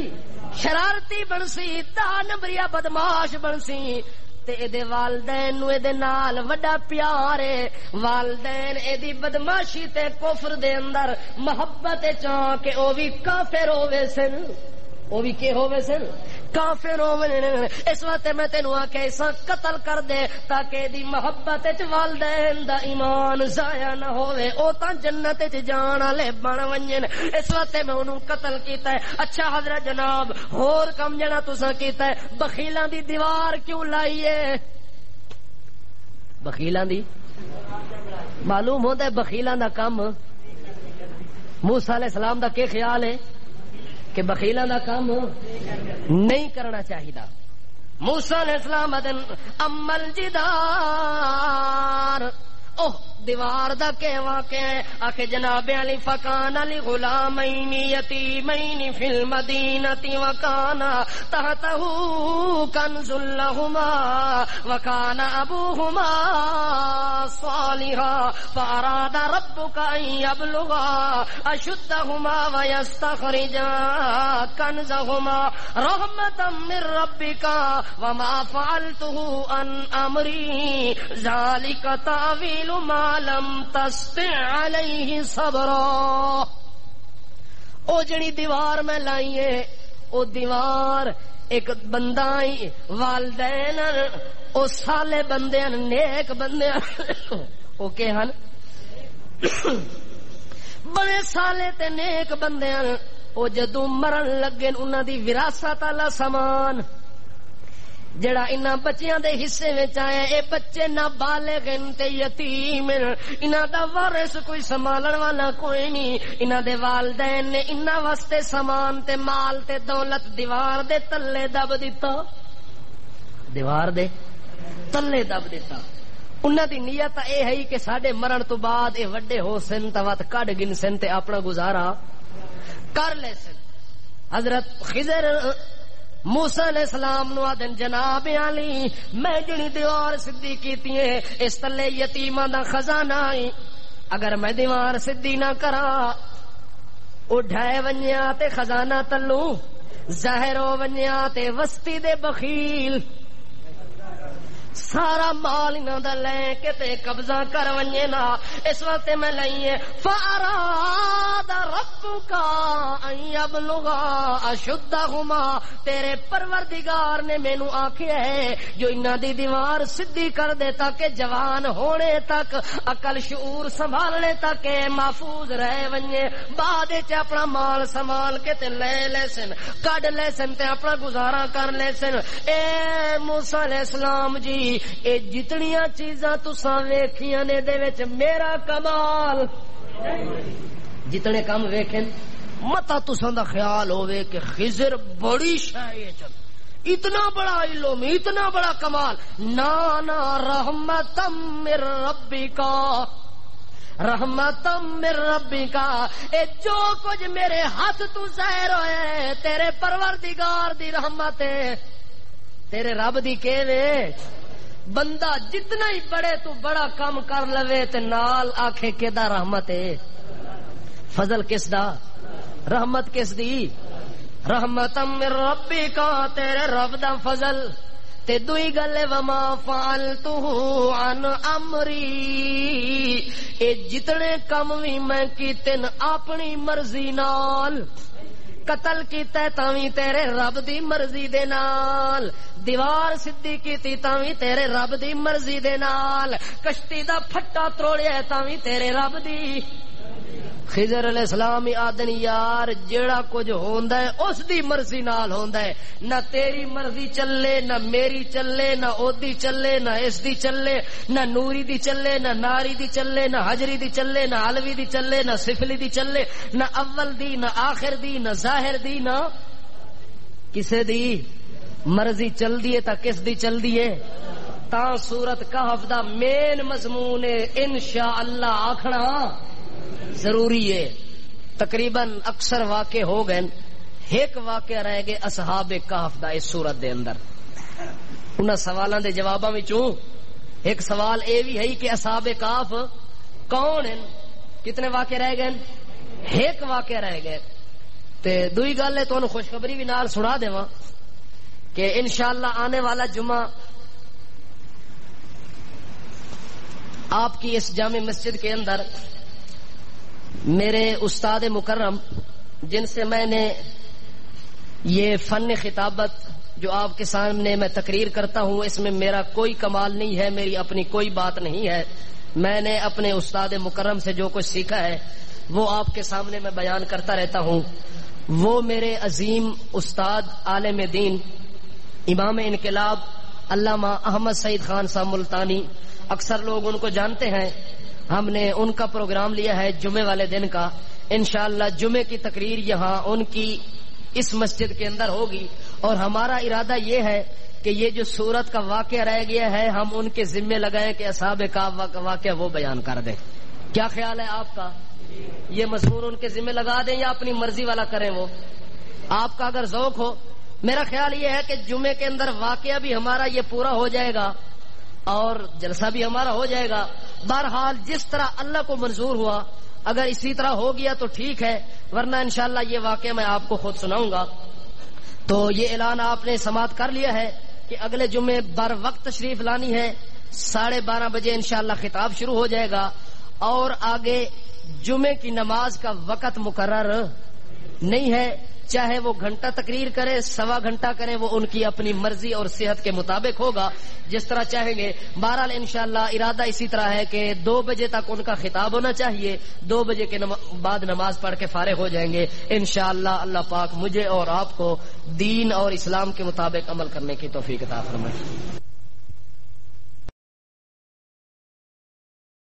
شرارتی بنسی، دا نمبریا بدماش بنسی۔ تے اے دے والدین نو اے دے نال وڈا پیار ہے، والدین اے دی بدماشی تے کفر دے اندر محبت چاہ کے او بھی کافر ہووے سن، او بھی کہ ہووے سن کافر ہووے۔ اس واسطے میں تینوں آکھیا ایسا قتل کر دے تاکہ دی محبت وچ والدین دا ایمان ضائع نہ ہووے، او تاں جنت وچ جان والے بن ونجن، اس واسطے میں انہوں قتل کیتا ہے۔ اچھا حضرت جناب ہور کم جڑا تساں کیتا ہے، بخیلاں دی دیوار کیوں لائی ہے؟ بخیلاں دی معلوم ہوندا ہے بخیلاں دا کم، موسیٰ علیہ السلام دا کیا خیال ہے کہ بخیلاں دا کام نہیں کرنا چاہیے۔ موسیٰ علیہ السلام دن امل جدار، اوہ دیوار دا کہ واقع ہے، آکھے جناب علی فکان علی غلامین یتیمین فی المدینۃ وکان تحتہ کنز لہما وکان ابوہما صالحا فاراد ربک ان یبلغا اشدہما ویستخرجا کنزہما رحمتا من ربک وما فعلتہ عن امری ذالک تعویل ما لم تستع علیہ صبرا۔ او جڑی دیوار میں لائی ہے، او دیوار ایک بندہ والدین او سالے بندے نیک بندے او کہ ہن بڑے سالے تے نیک بندے او جدوں مرن لگے انہاں دی وراثت والا سامان جڑا انہاں بچیاں دے حصے وچ آیا، اے بچے نہ بالغ تے یتیم، انہاں دا وارث کوئی سنبھالن والا کوئی نہیں، انہاں دے والدین نے انہاں واسطے سامان تے مال تے دولت دیوار دے تلے دب دیتا، دیوار دے تلے دب دیتا۔ انہاں دی نیت اے ہے کہ ساڈے مرن تو بعد اے وڈے ہو سن تے وقت کڈ گن سن تے اپنا گزارا کر لے سن۔ حضرت خضر موسیٰ علیہ السلام نو آدن جناب علی میں جنی دیوار سدھی کیتی ہے اس تلے یتیماں دا خزانہ ہے، اگر میں دیوار سدھی نہ کرا اڈھائے ونیا تے خزانہ تلوں ظاہر ہو ونیا تے وسطی دے بخیل سارا مال انہاں دا لے کے تے قبضہ کر ونجے نا، اس وقت میں لئیے فاراد ربک ان یبلغا اشدہما، تیرے پروردگار نے مینوں آکھیا ہے جو انہاں دی دیوار سدھی کر دے تاکہ جوان ہونے تک عقل شعور سنبھالنے تک محفوظ رہ ونجے، بعد وچ اپنا مال سنبھال کے تے لے سن کڈ لے سن تے اپنا گزارا کر لے سن۔ اے موسیٰ علیہ السلام جی اے جتنیاں چیزاں تساں ویکھیاں نے دے وچ میرا کمال، جتنے کم ویکھن متا تساں دا خیال ہوئے کہ خضر بڑی شے اتنا بڑا علم اتنا بڑا کمال، نانا رحمتم من ربکا، رحمتم من ربکا، اے جو کچھ میرے ہاتھ تو ظاہر ہوئے تیرے پروردگار دی رحمت ہے، تیرے رب دی کیویں بندہ جتنا ہی بڑے تو بڑا کام کر لوے تے نال آکھے کیدا رحمت ہے، فضل کس دا، رحمت کس دی، رحمتم من ربکا تیرے رب دا فضل۔ تے دوئی گل وما فعلتہ عن امری، اے جتنے کم بھی میں کیتے اپنی مرضی نال، قتل کیتا ہے تاویں تیرے رب دی مرضی دے نال، دیوار سدھی کیتی تاویں تیرے رب دی مرضی دے نال، کشتی دا پھٹا تروڑیا تاویں تیرے رب دی خضر علیہ السلام آدن یار جیڑا کچھ ہوندا ہے اس دی مرضی نال ہوندا ہے، نہ تیری مرضی چلے نہ میری چلے نہ او دی چلے نہ اس دی چلے نہ نوری دی چلے نہ ناری دی چلے نہ حجری دی چلے نہ علوی دی چلے نہ سفلی دی چلے نہ اول دی نہ آخر دی نہ ظاہر دی نہ کسے دی مرضی چل دی ہے تا کس دی چل دی ہے تا سورت کہف دا مین مضمون انشاءاللہ آکھنا ضروری ہے۔ تقریباً اکثر واقع ہو گئے، ایک واقعہ رہ گئے اصحاب کہف دا اس سورت دے اندر۔ انہاں سوالاں دے جواباں وچوں ایک سوال اے وی ہے کہ اصحاب کہف کون ہیں؟ کتنے واقع رہ گئے؟ ایک واقعہ رہ گئے۔ تے دوئی گل ہے تانوں خوشخبری بھی نال سنا دیواں کہ انشاءاللہ آنے والا جمعہ آپ کی اس جامع مسجد کے اندر میرے استاد مکرم جن سے میں نے یہ فن خطابت جو آپ کے سامنے میں تقریر کرتا ہوں، اس میں میرا کوئی کمال نہیں ہے، میری اپنی کوئی بات نہیں ہے، میں نے اپنے استاد مکرم سے جو کچھ سیکھا ہے وہ آپ کے سامنے میں بیان کرتا رہتا ہوں۔ وہ میرے عظیم استاد عالم دین امام انقلاب علامہ احمد سعید خان صاحب ملتانی، اکثر لوگ ان کو جانتے ہیں۔ ہم نے ان کا پروگرام لیا ہے جمعے والے دن کا، انشاءاللہ جمعے کی تقریر یہاں ان کی اس مسجد کے اندر ہوگی، اور ہمارا ارادہ یہ ہے کہ یہ جو سورت کا واقعہ رہ گیا ہے ہم ان کے ذمے لگائیں کہ اصحاب کہف کا واقعہ وہ بیان کر دیں۔ کیا خیال ہے آپ کا؟ یہ مضمون ان کے ذمے لگا دیں یا اپنی مرضی والا کریں؟ وہ آپ کا اگر ذوق ہو، میرا خیال یہ ہے کہ جمعے کے اندر واقعہ بھی ہمارا یہ پورا ہو جائے گا اور جلسہ بھی ہمارا ہو جائے گا۔ بہرحال جس طرح اللہ کو منظور ہوا، اگر اسی طرح ہو گیا تو ٹھیک ہے، ورنہ انشاءاللہ یہ واقعہ میں آپ کو خود سناؤں گا۔ تو یہ اعلان آپ نے سماعت کر لیا ہے کہ اگلے جمعے بر وقت تشریف لانی ہے، 12:30 بجے انشاءاللہ خطاب شروع ہو جائے گا، اور آگے جمعے کی نماز کا وقت مقرر نہیں ہے، چاہے وہ گھنٹہ تقریر کرے، 1.25 گھنٹہ کرے، وہ ان کی اپنی مرضی اور صحت کے مطابق ہوگا، جس طرح چاہیں گے۔ بہرحال انشاءاللہ ارادہ اسی طرح ہے کہ 2 بجے تک ان کا خطاب ہونا چاہیے، 2 بجے کے بعد نماز پڑھ کے فارغ ہو جائیں گے انشاءاللہ۔ اللہ پاک مجھے اور آپ کو دین اور اسلام کے مطابق عمل کرنے کی توفیق عطا فرمائے۔